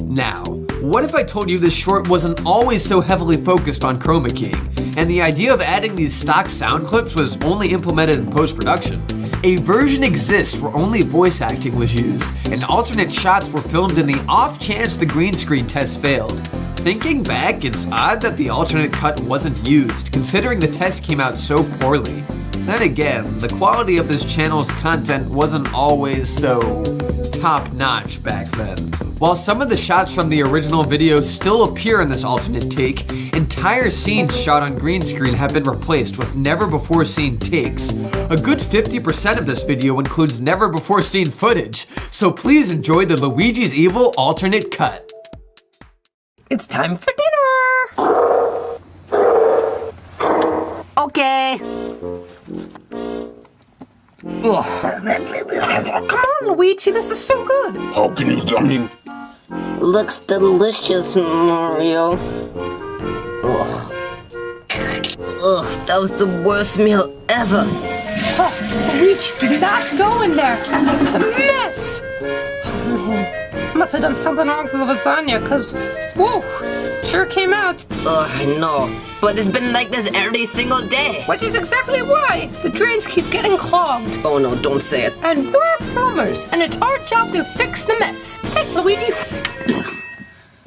Now, what if I told you this short wasn't always so heavily focused on chroma keying, and the idea of adding these stock sound clips was only implemented in post-production? A version exists where only voice acting was used, and alternate shots were filmed in the off chance the green screen test failed. Thinking back, it's odd that the alternate cut wasn't used, considering the test came out so poorly. Then again, the quality of this channel's content wasn't always so top-notch back then. While some of the shots from the original video still appear in this alternate take, entire scenes shot on green screen have been replaced with never-before-seen takes. A good 50% of this video includes never-before-seen footage, so please enjoy the Luigi's Evil alternate cut. It's time for dinner! Okay. Come on, Luigi, this is so good. How can you tell me? Looks delicious, Mario. Ugh, that was the worst meal ever. Oh, Luigi, do not go in there. It's a mess. Oh, man. Must have done something wrong with the lasagna, because, whoa, sure came out. I know, but it's been like this every single day. Which is exactly why. The drains keep getting clogged. Oh no, don't say it. And we're plumbers, and it's our job to fix the mess. Thanks, Luigi.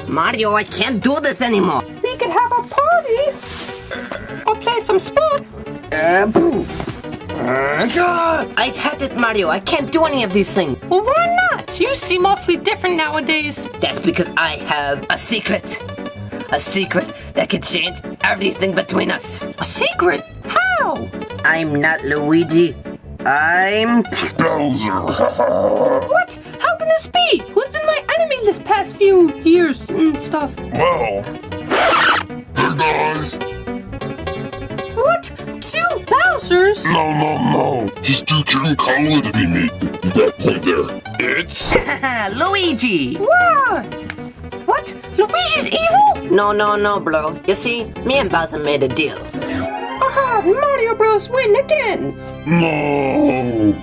Mario, I can't do this anymore. We can have a party. Or play some sport. I've had it, Mario. I can't do any of these things. Well, why not? You seem awfully different nowadays. That's because I have a secret. A secret that could change everything between us. A secret? How? I'm not Luigi. I'm Bowser. What? How can this be? Who's been my enemy this past few years and stuff? Well, hey guys. What? 2 Bowsers? No. Just 2 chronicle to be me. That point there. It's Luigi. What? What? Luigi's evil? No, bro. You see, me and Bowser made a deal. Aha! Mario Bros. Win again! no.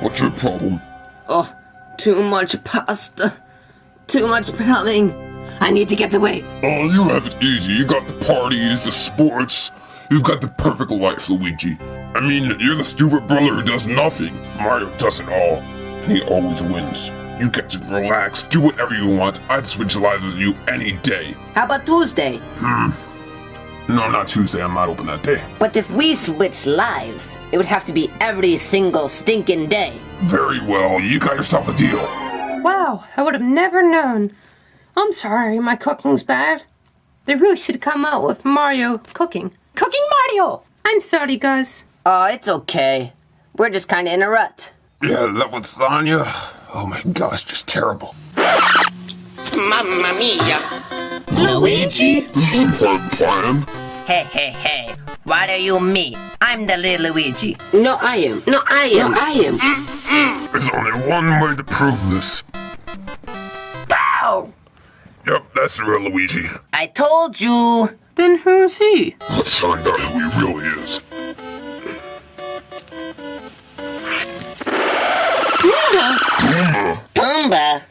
What's your problem? Oh, too much pasta. Too much plumbing. I need to get away. Oh, you have it easy. You got the parties, the sports. You've got the perfect life, Luigi. I mean, you're the stupid brother who does nothing. Mario does it all. And he always wins. You get to relax, do whatever you want. I'd switch lives with you any day. How about Tuesday? No, not Tuesday. I'm not open that day. But if we switch lives, it would have to be every single stinking day. Very well. You got yourself a deal. Wow, I would have never known. I'm sorry, my cooking's bad. They really should come out with Mario cooking. Cooking Mario! I'm sorry, guys. Oh, it's okay. We're just kinda in a rut. Yeah, that lasagna. Oh my gosh, just terrible. Mamma mia. Luigi? This is my plan. Hey. Why are you me? I'm the little Luigi. No, I am. No, I am. There's only one way to prove this. Bow! Yep, that's the real Luigi. I told you. Then who's he? Let's find out who he really is. Pumbaa.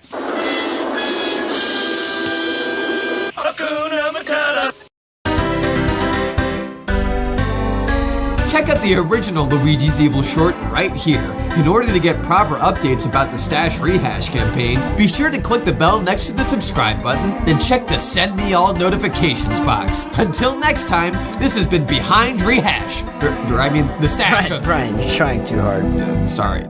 Check out the original Luigi's Evil short right here. In order to get proper updates about the Stache Rehash campaign, be sure to click the bell next to the subscribe button and check the Send Me All notifications box. Until next time, this has been Behind Rehash. The Stache. Brian, you're trying too hard. Sorry.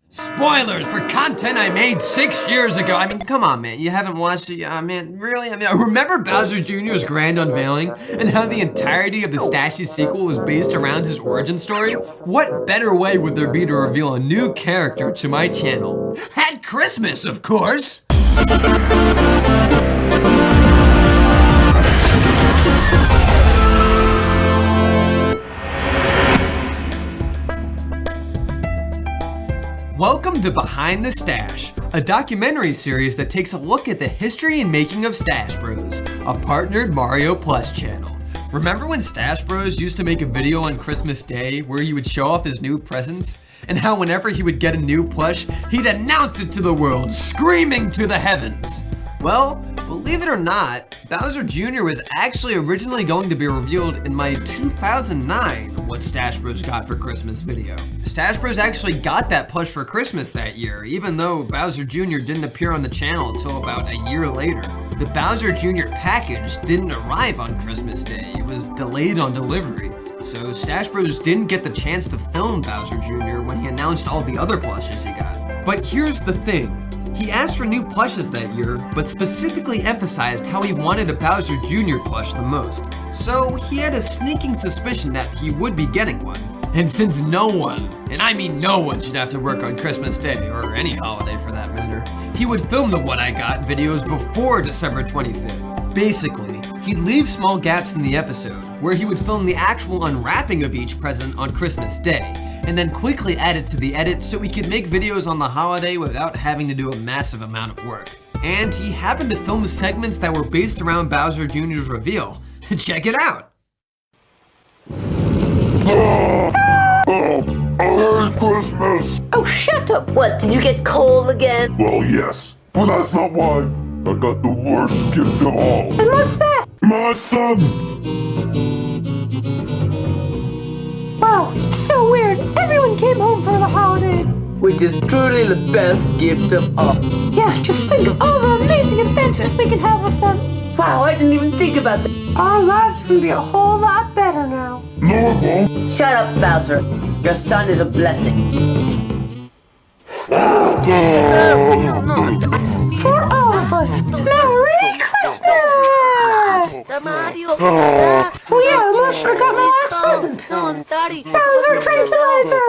Spoilers for content I made 6 years ago. I mean, come on, man. You haven't watched it? Man, really? I mean, remember Bowser Jr.'s grand unveiling and how the entirety of the Stache sequel was based around his origin story? What better way would there be to reveal a new character to my channel? At Christmas, of course! Welcome to Behind the Stache, a documentary series that takes a look at the history and making of StacheBros, a partnered Mario Plus channel. Remember when StacheBros used to make a video on Christmas Day where he would show off his new presents? And how whenever he would get a new plush, he'd announce it to the world, screaming to the heavens? Well, believe it or not, Bowser Jr. was actually originally going to be revealed in my 2009 What StacheBros Got for Christmas video. StacheBros actually got that plush for Christmas that year, even though Bowser Jr. didn't appear on the channel until about a year later. The Bowser Jr. package didn't arrive on Christmas Day, it was delayed on delivery. So StacheBros didn't get the chance to film Bowser Jr. when he announced all the other plushes he got. But here's the thing. He asked for new plushes that year, but specifically emphasized how he wanted a Bowser Jr. plush the most. So he had a sneaking suspicion that he would be getting one. And since no one, and I mean no one, should have to work on Christmas Day, or any holiday for that matter, he would film the What I Got videos before December 25th. Basically, he'd leave small gaps in the episode, where he would film the actual unwrapping of each present on Christmas Day, and then quickly add it to the edit so he could make videos on the holiday without having to do a massive amount of work. And he happened to film segments that were based around Bowser Jr.'s reveal. Check it out! Merry Christmas! Oh, shut up! What, did you get coal again? Well, yes, but that's not why. I got the worst gift of all. And what's that? My son! Wow, it's so weird. Everyone came home for the holiday. Which is truly the best gift of all. Yeah, just think of all the amazing adventures we can have with them. Wow, I didn't even think about that. Our lives will be a whole lot better now. No, it won't. Shut up, Bowser. Your son is a blessing. For all of us, Merry Christmas! Oh yeah, I almost forgot my last present. No, I'm sorry. Bowser Tranquilizer!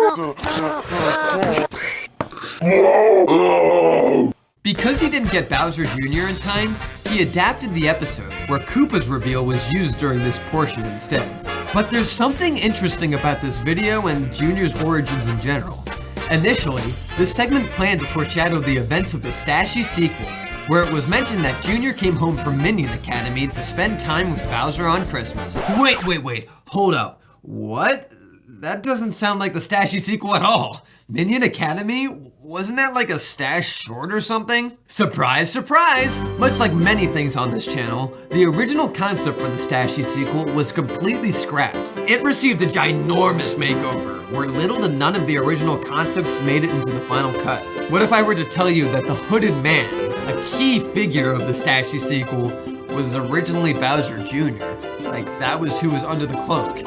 Because he didn't get Bowser Jr. in time, he adapted the episode where Koopa's reveal was used during this portion instead. But there's something interesting about this video and Jr.'s origins in general. Initially, this segment planned to foreshadow the events of the Stache sequel, where it was mentioned that Jr. came home from Minion Academy to spend time with Bowser on Christmas. Wait, hold up. What? That doesn't sound like the Stache sequel at all. Minion Academy? Wasn't that like a Stache short or something? Surprise, surprise! Much like many things on this channel, the original concept for the Stache sequel was completely scrapped. It received a ginormous makeover, where little to none of the original concepts made it into the final cut. What if I were to tell you that the Hooded Man, a key figure of the Stache sequel, was originally Bowser Jr.? Like, that was who was under the cloak.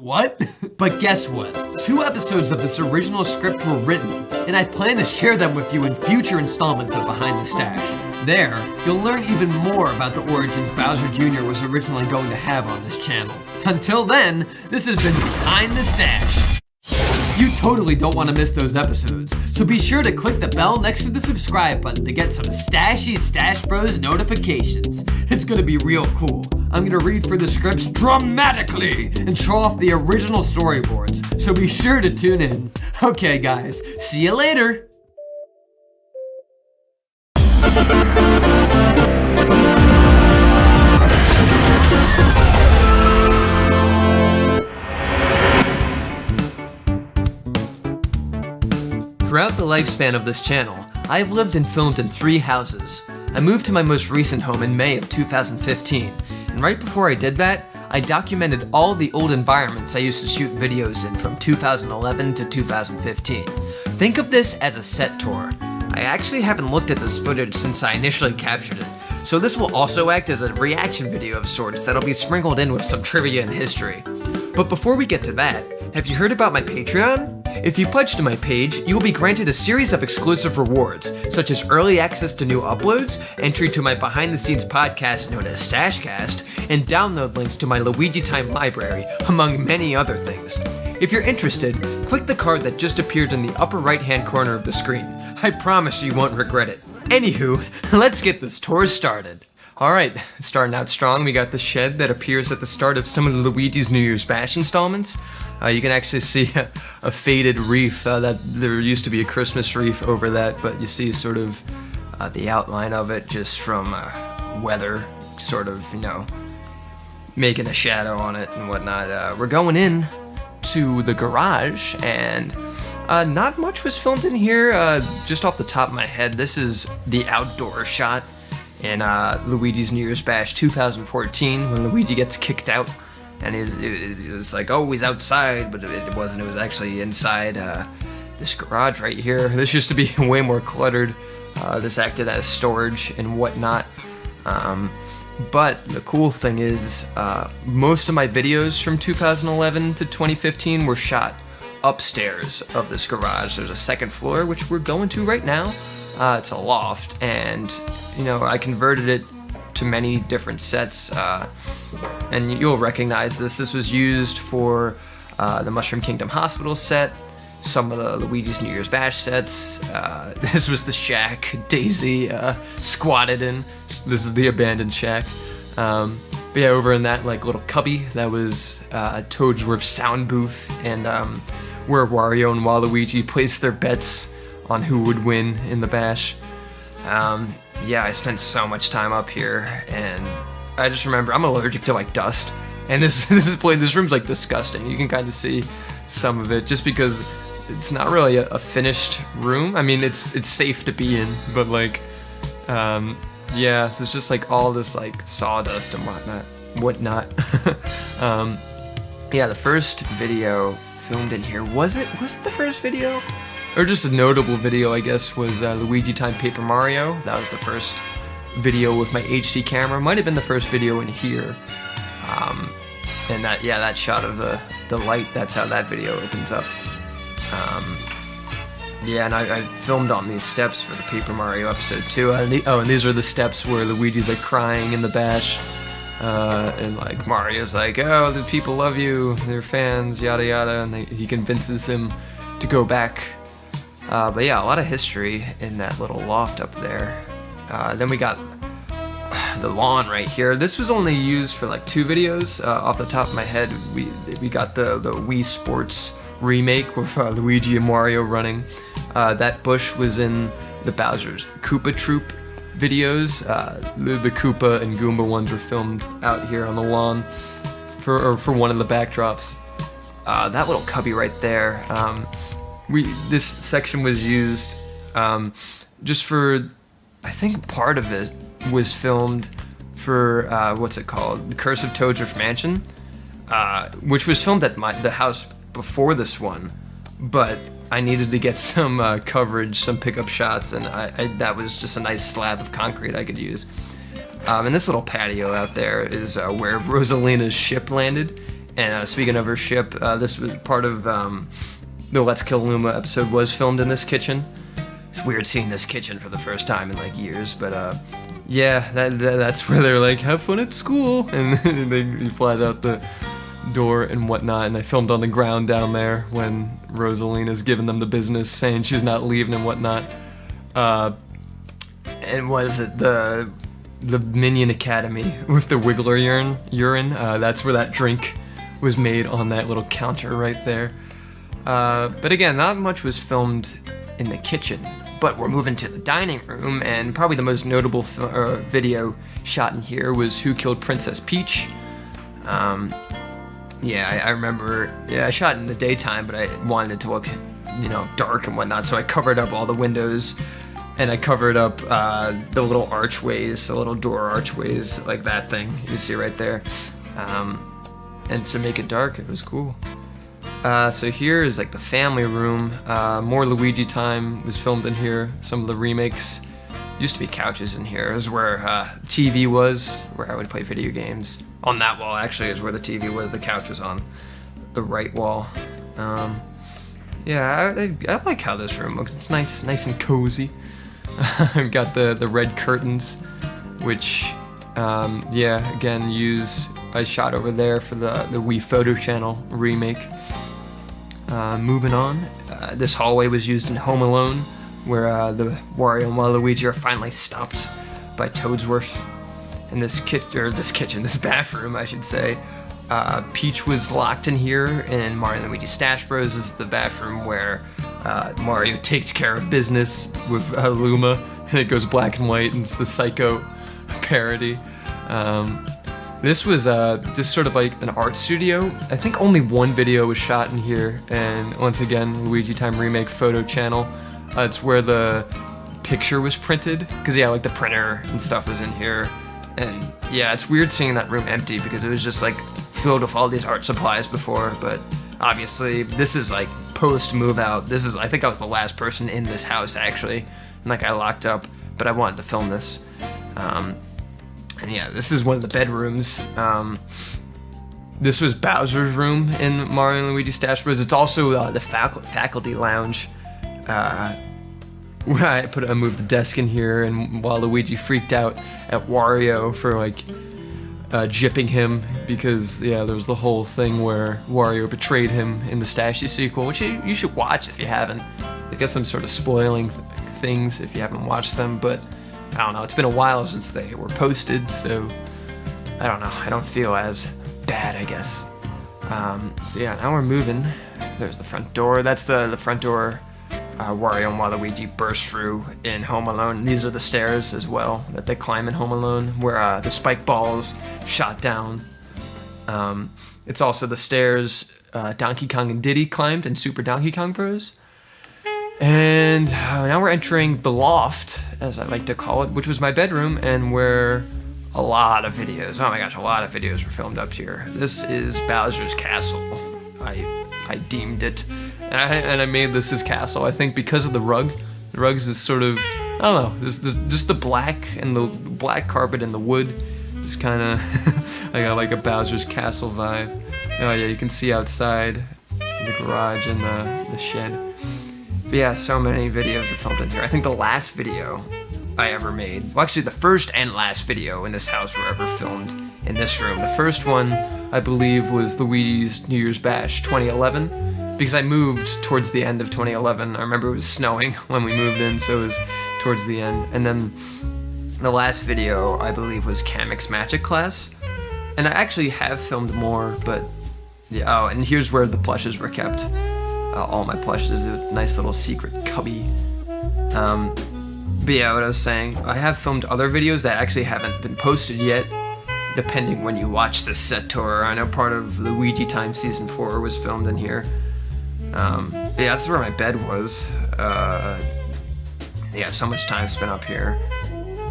What? But guess what? 2 episodes of this original script were written, and I plan to share them with you in future installments of Behind the Stache. There, you'll learn even more about the origins Bowser Jr. was originally going to have on this channel. Until then, this has been Behind the Stache. You totally don't want to miss those episodes, so be sure to click the bell next to the subscribe button to get some Stachey StacheBros notifications. It's gonna be real cool. I'm gonna read through the scripts dramatically and show off the original storyboards, so be sure to tune in. Okay guys, see you later! Throughout the lifespan of this channel, I've lived and filmed in 3 houses. I moved to my most recent home in May of 2015, and right before I did that, I documented all the old environments I used to shoot videos in from 2011 to 2015. Think of this as a set tour. I actually haven't looked at this footage since I initially captured it, so this will also act as a reaction video of sorts that'll be sprinkled in with some trivia and history. But before we get to that, have you heard about my Patreon? If you pledge to my page, you will be granted a series of exclusive rewards, such as early access to new uploads, entry to my behind-the-scenes podcast known as StacheCast, and download links to my Luigi Time library, among many other things. If you're interested, click the card that just appeared in the upper right-hand corner of the screen. I promise you won't regret it. Anywho, let's get this tour started. Alright, starting out strong, we got the shed that appears at the start of some of Luigi's New Year's Bash installments. You can actually see a faded reef, that there used to be a Christmas wreath over that, but you see sort of the outline of it just from weather, sort of, you know, making a shadow on it and whatnot. We're going in to the garage, and not much was filmed in here. Just off the top of my head, this is the outdoor shot in Luigi's New Year's Bash 2014 when Luigi gets kicked out. And it was like, oh, he's outside, but it wasn't. It was actually inside this garage right here. This used to be way more cluttered. This acted as storage and whatnot. But the cool thing is, most of my videos from 2011 to 2015 were shot upstairs of this garage. There's a second floor, which we're going to right now. It's a loft, and you know, I converted it to many different sets, and you'll recognize this. This was used for the Mushroom Kingdom Hospital set, some of the Luigi's New Year's Bash sets. This was the shack Daisy squatted in. This is the abandoned shack. But yeah, over in that like little cubby, that was Toadsworth's sound booth, and where Wario and Waluigi placed their bets on who would win in the Bash. Yeah, I spent so much time up here, and I just remember I'm allergic to like dust, and this room's like disgusting. You can kind of see some of it just because it's not really a finished room. I mean, it's safe to be in, but like, yeah, there's just like all this like sawdust and whatnot. Yeah, the first video filmed in here, was it the first video? Or just a notable video, I guess, was Luigi Time Paper Mario. That was the first video with my HD camera. Might have been the first video in here. And that shot of the light, that's how that video opens up. Yeah, and I filmed on these steps for the Paper Mario episode too. And these are the steps where Luigi's like crying in the Bash. And like Mario's like, oh, the people love you, they're fans, yada yada, and he convinces him to go back. But yeah, a lot of history in that little loft up there. Then we got the lawn right here. This was only used for like 2 videos. Off the top of my head, we got the Wii Sports remake with Luigi and Mario running. That bush was in the Bowser's Koopa Troop videos. The Koopa and Goomba ones were filmed out here on the lawn for one of the backdrops. that little cubby right there. This section was used just for, I think part of it was filmed for what's it called, The Curse of Toad's Mansion, which was filmed at the house before this one, but I needed to get some coverage, some pickup shots, and that was just a nice slab of concrete I could use. And this little patio out there is where Rosalina's ship landed. And speaking of her ship, this was part of the Let's Kill Luma episode was filmed in this kitchen. It's weird seeing this kitchen for the first time in like years, but yeah, that's where they're like, have fun at school, and he flies out the door and whatnot. And I filmed on the ground down there when Rosalina's giving them the business, saying she's not leaving and whatnot. And was it the Minion Academy with the Wiggler urine? That's where that drink was made, on that little counter right there. But again, not much was filmed in the kitchen, but we're moving to the dining room, and probably the most notable video shot in here was Who Killed Princess Peach. Yeah, I remember, I shot in the daytime, but I wanted it to look, dark and whatnot, so I covered up all the windows, and I covered up the little archways, the little door archways, like that thing you see right there. And to make it dark, it was cool. So here is like the family room. More Luigi Time was filmed in here. Some of the remakes. Used to be couches in here. This is where TV was, where I would play video games. On that wall, actually, is where the TV was. The couch was on the right wall. Yeah, I like how this room looks. It's nice and cozy. I've got the red curtains, which, again, I shot over there for the Wii Photo Channel remake. Moving on, this hallway was used in Home Alone, where the Wario and Waluigi are finally stopped by Toadsworth. In this bathroom, I should say, Peach was locked in here, and Mario and Luigi Stache Bros is the bathroom where Mario takes care of business with Luma, and it goes black and white, and it's the Psycho parody. This was just sort of like an art studio. I think only one video was shot in here, and once again, Luigi Time Remake Photo Channel. It's where the picture was printed, because like the printer and stuff was in here. And yeah, it's weird seeing that room empty because it was just like filled with all these art supplies before, but obviously this is like post move out. I think I was the last person in this house actually, and like I locked up, but I wanted to film this. And yeah, this is one of the bedrooms. This was Bowser's room in Mario and Luigi Stache Bros. It's also the faculty lounge. Where I moved the desk in here, and while Luigi freaked out at Wario for like gypping him, because there was the whole thing where Wario betrayed him in the Stache sequel, which you should watch if you haven't. I guess I'm sort of spoiling things if you haven't watched them, but I don't know, it's been a while since they were posted, so I don't know, I don't feel as bad, I guess. So yeah, now we're moving. There's the front door. That's the front door Wario and Waluigi burst through in Home Alone. These are the stairs as well that they climb in Home Alone, where the spike balls shot down. It's also the stairs Donkey Kong and Diddy climbed in Super Donkey Kong Bros. And now we're entering the loft, as I like to call it, which was my bedroom, and where a lot of videos, oh my gosh, a lot of videos were filmed up here. This is Bowser's Castle. I deemed it, and I made this his castle, I think because of the rug. The rug's is sort of, I don't know, this just the black and the black carpet and the wood, just kind of, I got like a Bowser's Castle vibe. Oh yeah, you can see outside the garage and the shed. But yeah, so many videos were filmed in here. I think the last video I ever made, well actually the first and last video in this house were ever filmed in this room. The first one, I believe, was Luigi's New Year's Bash 2011, because I moved towards the end of 2011. I remember it was snowing when we moved in, so it was towards the end. And then the last video, I believe, was Kamek's Magic Class. And I actually have filmed more, but yeah, oh, and here's where the plushes were kept. All my plushes, a nice little secret cubby. But yeah, what I was saying, I have filmed other videos that actually haven't been posted yet, depending when you watch this set tour. I know part of Luigi Time Season 4 was filmed in here. Yeah, that's where my bed was. Yeah, so much time spent up here.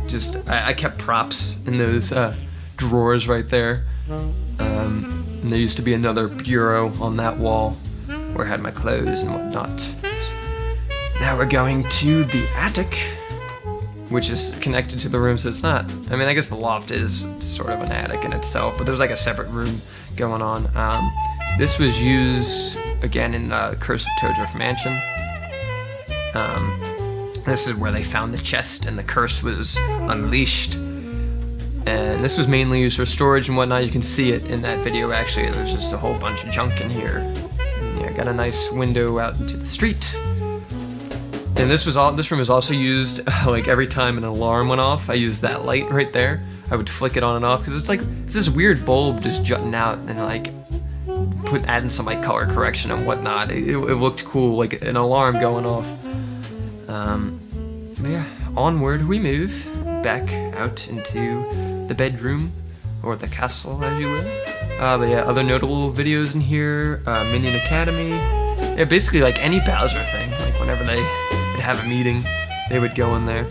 Just, I kept props in those drawers right there. And there used to be another bureau on that wall where I had my clothes and whatnot. Now we're going to the attic, which is connected to the room, so it's not, I mean, I guess the loft is sort of an attic in itself, but there's like a separate room going on. This was used, again, in Curse of Todriff Mansion. This is where they found the chest and the curse was unleashed. And this was mainly used for storage and whatnot. You can see it in that video, actually. There's just a whole bunch of junk in here. And yeah, got a nice window out into the street. And this room was also used, like every time an alarm went off, I used that light right there. I would flick it on and off, because it's this weird bulb just jutting out, and like, adding some like color correction and whatnot. It looked cool, like an alarm going off. But yeah, onward we move, back out into the bedroom, or the castle, as you will. But yeah, other notable videos in here, Minion Academy. Yeah, basically like any Bowser thing, like whenever they would have a meeting, they would go in there.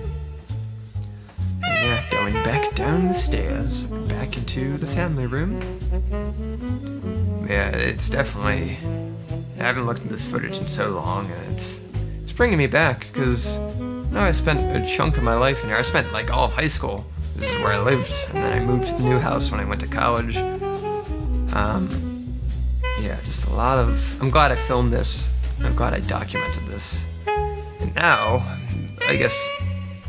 And yeah, going back down the stairs, back into the family room. Yeah, it's definitely, I haven't looked at this footage in so long, and it's bringing me back, because now I spent a chunk of my life in here. I spent like all of high school. This is where I lived, and then I moved to the new house when I went to college. Yeah, just a lot of, I'm glad I filmed this. I'm glad I documented this. And now, I guess,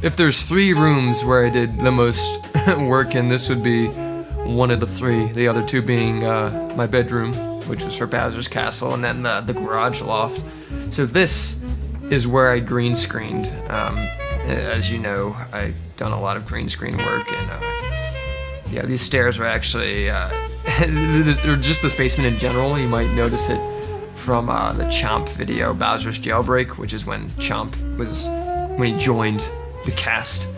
if there's 3 rooms where I did the most work in, this would be one of the 3. The other 2 being my bedroom, which was for Bowser's Castle, and then the garage loft. So this is where I green screened. As you know, I've done a lot of green screen work, and yeah, these stairs were actually, or just this basement in general. You might notice it from the Chomp video, Bowser's Jailbreak, which is when Chomp was, when he joined the cast.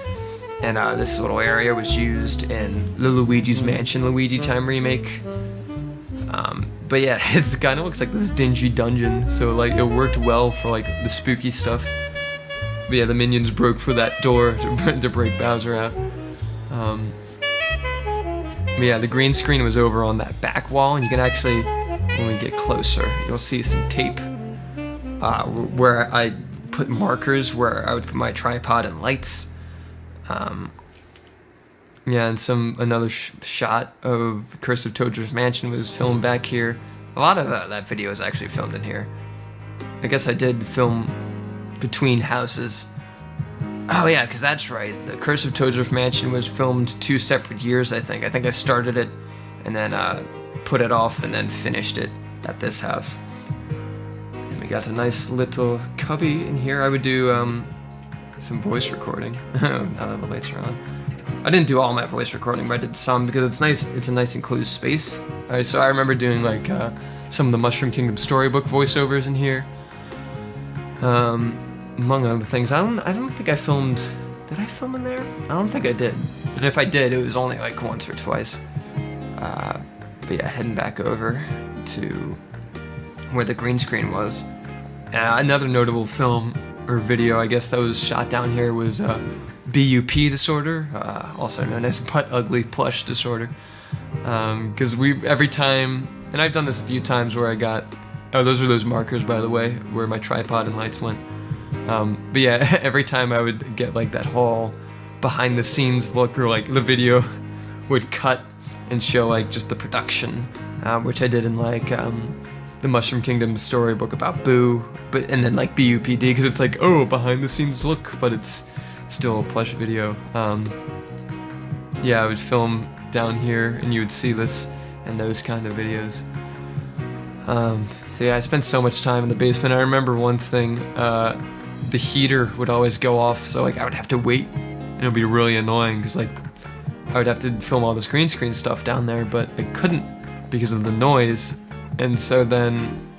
And this little area was used in the Luigi's Mansion Luigi Time remake. But yeah, it kind of looks like this dingy dungeon, so like it worked well for like the spooky stuff. But yeah, the minions broke for that door to break Bowser out. But yeah, the green screen was over on that back wall, and you can actually, when we get closer, you'll see some tape where I put markers where I would put my tripod and lights. Yeah, and another shot of Curse of Todriff Mansion was filmed back here. A lot of that video is actually filmed in here. I guess I did film between houses. Oh yeah, because that's right. The Curse of Todriff Mansion was filmed 2 separate years, I think. I think I started it and then put it off and then finished it at this house. And we got a nice little cubby in here. I would do some voice recording now that the lights are on. I didn't do all my voice recording, but I did some because it's nice. It's a nice enclosed space. So I remember doing like some of the Mushroom Kingdom storybook voiceovers in here. Among other things, I don't think I filmed. Did I film in there? I don't think I did. And if I did, it was only like once or twice. But yeah, heading back over to where the green screen was. Another notable film or video, I guess, that was shot down here was BUP disorder, also known as butt ugly plush disorder. Because every time, and I've done this a few times where I got, oh, those are those markers, by the way, where my tripod and lights went. But yeah, every time I would get like that whole behind the scenes look, or like the video would cut and show like just the production, which I did in like the Mushroom Kingdom storybook about Boo, and then like BUPD, because it's like, oh, behind the scenes look, but it's still a plush video. Yeah, I would film down here and you would see this and those kind of videos. So yeah, I spent so much time in the basement. I remember one thing, the heater would always go off, so like I would have to wait, and it would be really annoying because like I would have to film all this green screen stuff down there, but I couldn't because of the noise. And so then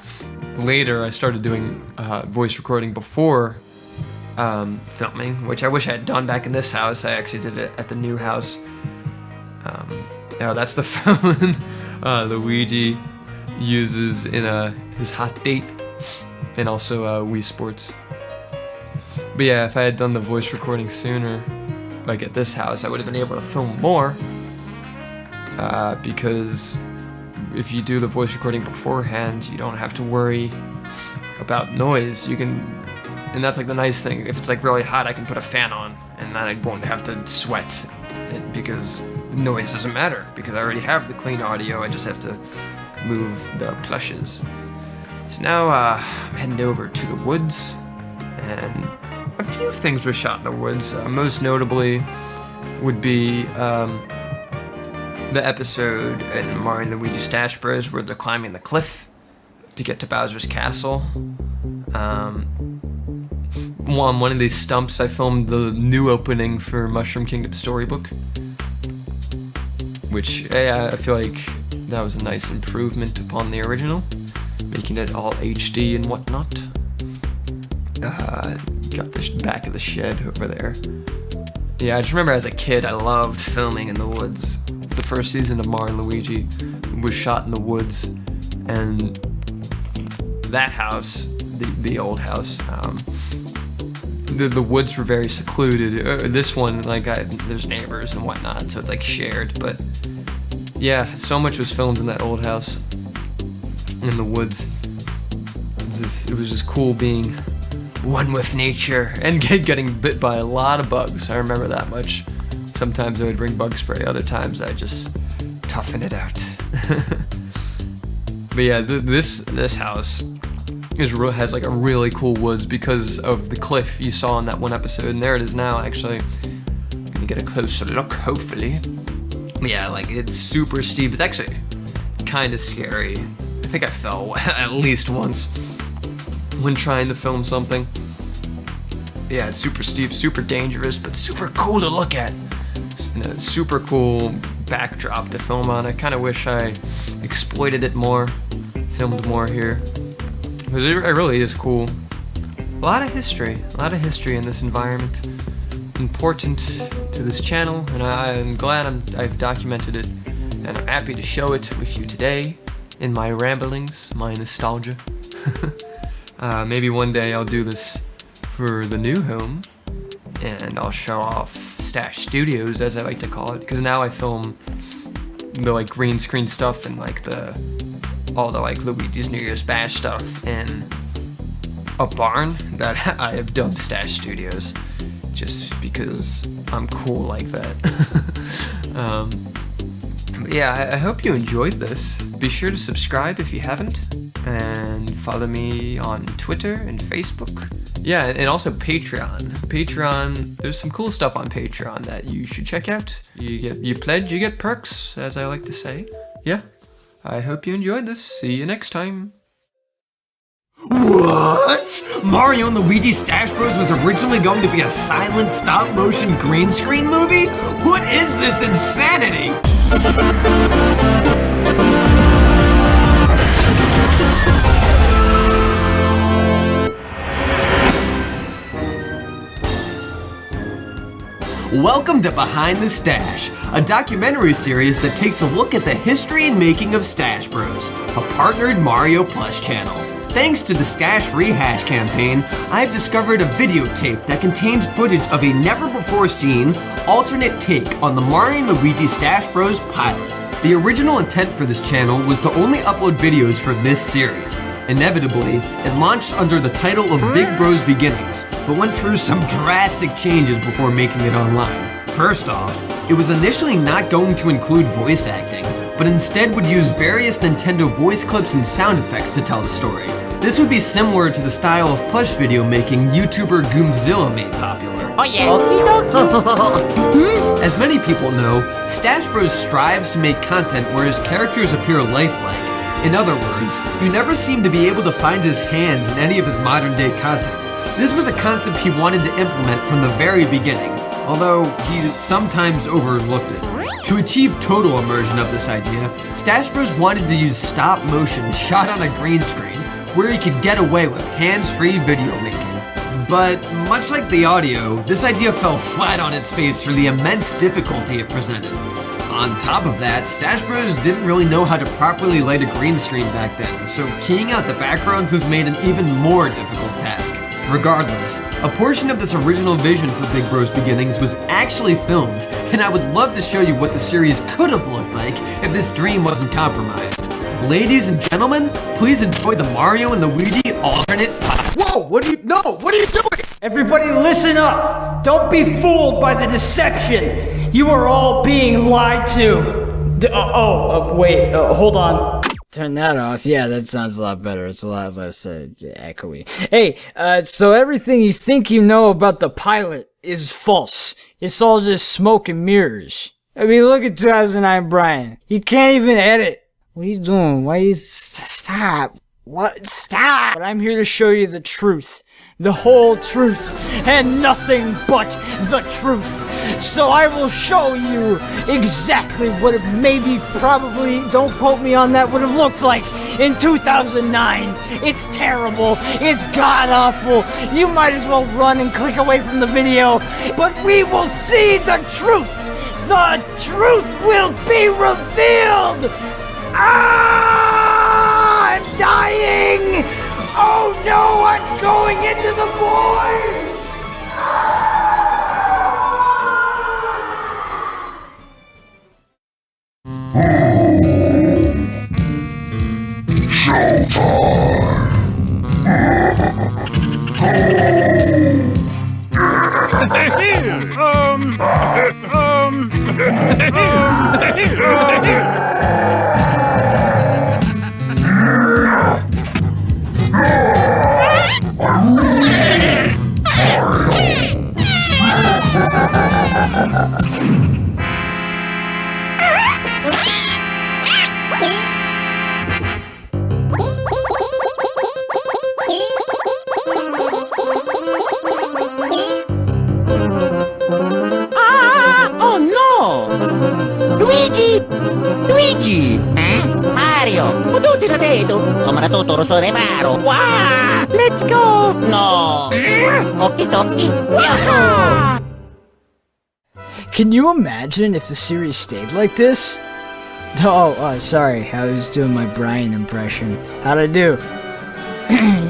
later I started doing voice recording before filming, which I wish I had done back in this house. I actually did it at the new house. Oh, that's the phone Luigi uses in his hot date, and also Wii Sports. But yeah, if I had done the voice recording sooner, like at this house, I would have been able to film more. Because if you do the voice recording beforehand, you don't have to worry about noise. You can, and that's like the nice thing. If it's like really hot, I can put a fan on, and then I won't have to sweat, because the noise doesn't matter, because I already have the clean audio. I just have to move the plushes. So now I'm heading over to the woods, and a few things were shot in the woods. Most notably would be the episode in Mario and Luigi Stache Bros where they're climbing the cliff to get to Bowser's castle. On one of these stumps, I filmed the new opening for Mushroom Kingdom Storybook, which I feel like that was a nice improvement upon the original, making it all HD and whatnot. Got the back of the shed over there. Yeah, I just remember as a kid, I loved filming in the woods. The first season of Mario and Luigi was shot in the woods, and that house, the old house, the woods were very secluded. This one, like, there's neighbors and whatnot, so it's like shared. But yeah, so much was filmed in that old house in the woods. It was just cool being one with nature and getting bit by a lot of bugs. I remember that much. Sometimes I would bring bug spray, other times I just toughen it out. But yeah, this house has like a really cool woods because of the cliff you saw in that one episode, and there it is now. Actually, I'm gonna get a closer look, hopefully. But yeah, like it's super steep. It's actually kind of scary. I think I fell at least once when trying to film something. Yeah, it's super steep, super dangerous, but super cool to look at. And a super cool backdrop to film on. I kind of wish I exploited it more, filmed more here, because it really is cool. A lot of history in this environment. Important to this channel, and I'm glad I've documented it, and I'm happy to show it with you today in my ramblings, my nostalgia. Maybe one day I'll do this for the new home, and I'll show off Stache Studios, as I like to call it, because now I film the like green screen stuff and like all the like Luigi's New Year's Bash stuff in a barn that I have dubbed Stache Studios, just because I'm cool like that. But yeah, I hope you enjoyed this. Be sure to subscribe if you haven't, and follow me on Twitter and Facebook. Yeah, and also Patreon. Patreon, there's some cool stuff on Patreon that you should check out. You pledge, you get perks, as I like to say. Yeah, I hope you enjoyed this. See you next time. What? Mario and Luigi Stache Bros was originally going to be a silent stop-motion green screen movie? What is this insanity? Welcome to Behind the Stache, a documentary series that takes a look at the history and making of Stache Bros, a partnered Mario Plush channel. Thanks to the Stache Rehash campaign, I've discovered a videotape that contains footage of a never-before-seen, alternate take on the Mario and Luigi Stache Bros pilot. The original intent for this channel was to only upload videos for this series. Inevitably, it launched under the title of Big Bros Beginnings, but went through some drastic changes before making it online. First off, it was initially not going to include voice acting, but instead would use various Nintendo voice clips and sound effects to tell the story. This would be similar to the style of plush video making YouTuber Goomzilla made popular. Oh yeah. As many people know, Stache Bros strives to make content where his characters appear lifelike. In other words, you never seem to be able to find his hands in any of his modern day content. This was a concept he wanted to implement from the very beginning, although he sometimes overlooked it. To achieve total immersion of this idea, Stache Bros wanted to use stop motion shot on a green screen, where he could get away with hands-free video making. But much like the audio, this idea fell flat on its face for the immense difficulty it presented. On top of that, StacheBros didn't really know how to properly light a green screen back then, so keying out the backgrounds was made an even more difficult task. Regardless, a portion of this original vision for Big Bro's beginnings was actually filmed, and I would love to show you what the series could have looked like if this dream wasn't compromised. Ladies and gentlemen, please enjoy the Mario and Luigi alternate pop. Whoa, what are you doing? Everybody listen up! Don't be fooled by the deception! You are all being lied to! Wait, hold on. Turn that off. Yeah, that sounds a lot better. It's a lot less echoey. Hey, so everything you think you know about the pilot is false. It's all just smoke and mirrors. I mean, look at 2009 Brian. He can't even edit. What are you doing? Why you... Stop. What? Stop! But I'm here to show you the truth. The whole truth. And nothing but the truth. So I will show you exactly what it maybe, probably, don't quote me on that, would have looked like in 2009. It's terrible. It's god-awful. You might as well run and click away from the video. But we will see the truth. The truth will be revealed. Ah! I'm dying! Oh no, I'm going into the void! Oh no! Luigi! Mario! Potuti na dito! Come natuturo sa reparo! Wow! Let's go! No! Okie-dokie! Yahoo! Can you imagine if the series stayed like this? Sorry, I was doing my Brian impression. How'd I do?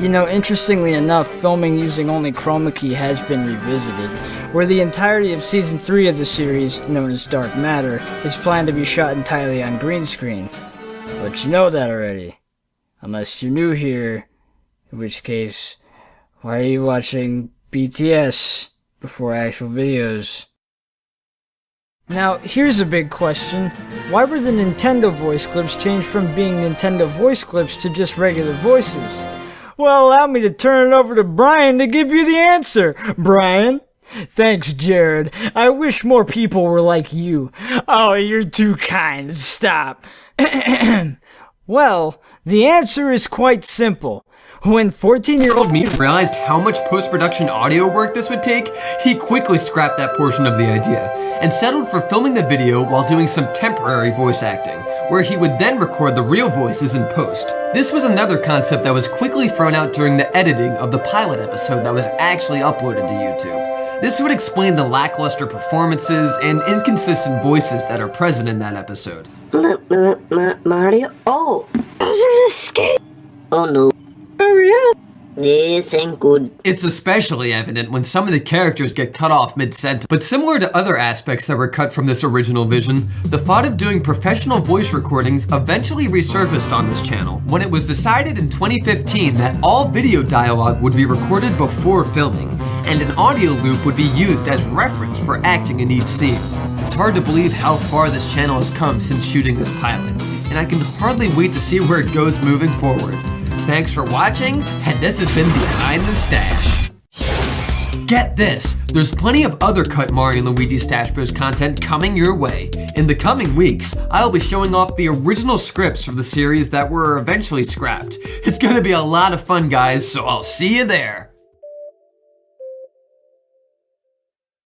You know, interestingly enough, filming using only chroma key has been revisited, where the entirety of Season 3 of the series, known as Dark Matter, is planned to be shot entirely on green screen. But you know that already. Unless you're new here, in which case, why are you watching BTS before actual videos? Now, here's a big question. Why were the Nintendo voice clips changed from being Nintendo voice clips to just regular voices? Well, allow me to turn it over to Brian to give you the answer. Brian? Thanks, Jared. I wish more people were like you. Oh, you're too kind. Stop. Well, the answer is quite simple. When 14-year-old me realized how much post-production audio work this would take, he quickly scrapped that portion of the idea and settled for filming the video while doing some temporary voice acting, where he would then record the real voices in post. This was another concept that was quickly thrown out during the editing of the pilot episode that was actually uploaded to YouTube. This would explain the lackluster performances and inconsistent voices that are present in that episode. Mario? Oh! Oh no. Mario? This ain't good. It's especially evident when some of the characters get cut off mid-sentence. But similar to other aspects that were cut from this original vision, the thought of doing professional voice recordings eventually resurfaced on this channel when it was decided in 2015 that all video dialogue would be recorded before filming, and an audio loop would be used as reference for acting in each scene. It's hard to believe how far this channel has come since shooting this pilot, and I can hardly wait to see where it goes moving forward. Thanks for watching, and this has been Behind the Stache. Get this, there's plenty of other cut Mario and Luigi StacheBros content coming your way. In the coming weeks, I'll be showing off the original scripts from the series that were eventually scrapped. It's gonna be a lot of fun, guys, so I'll see you there.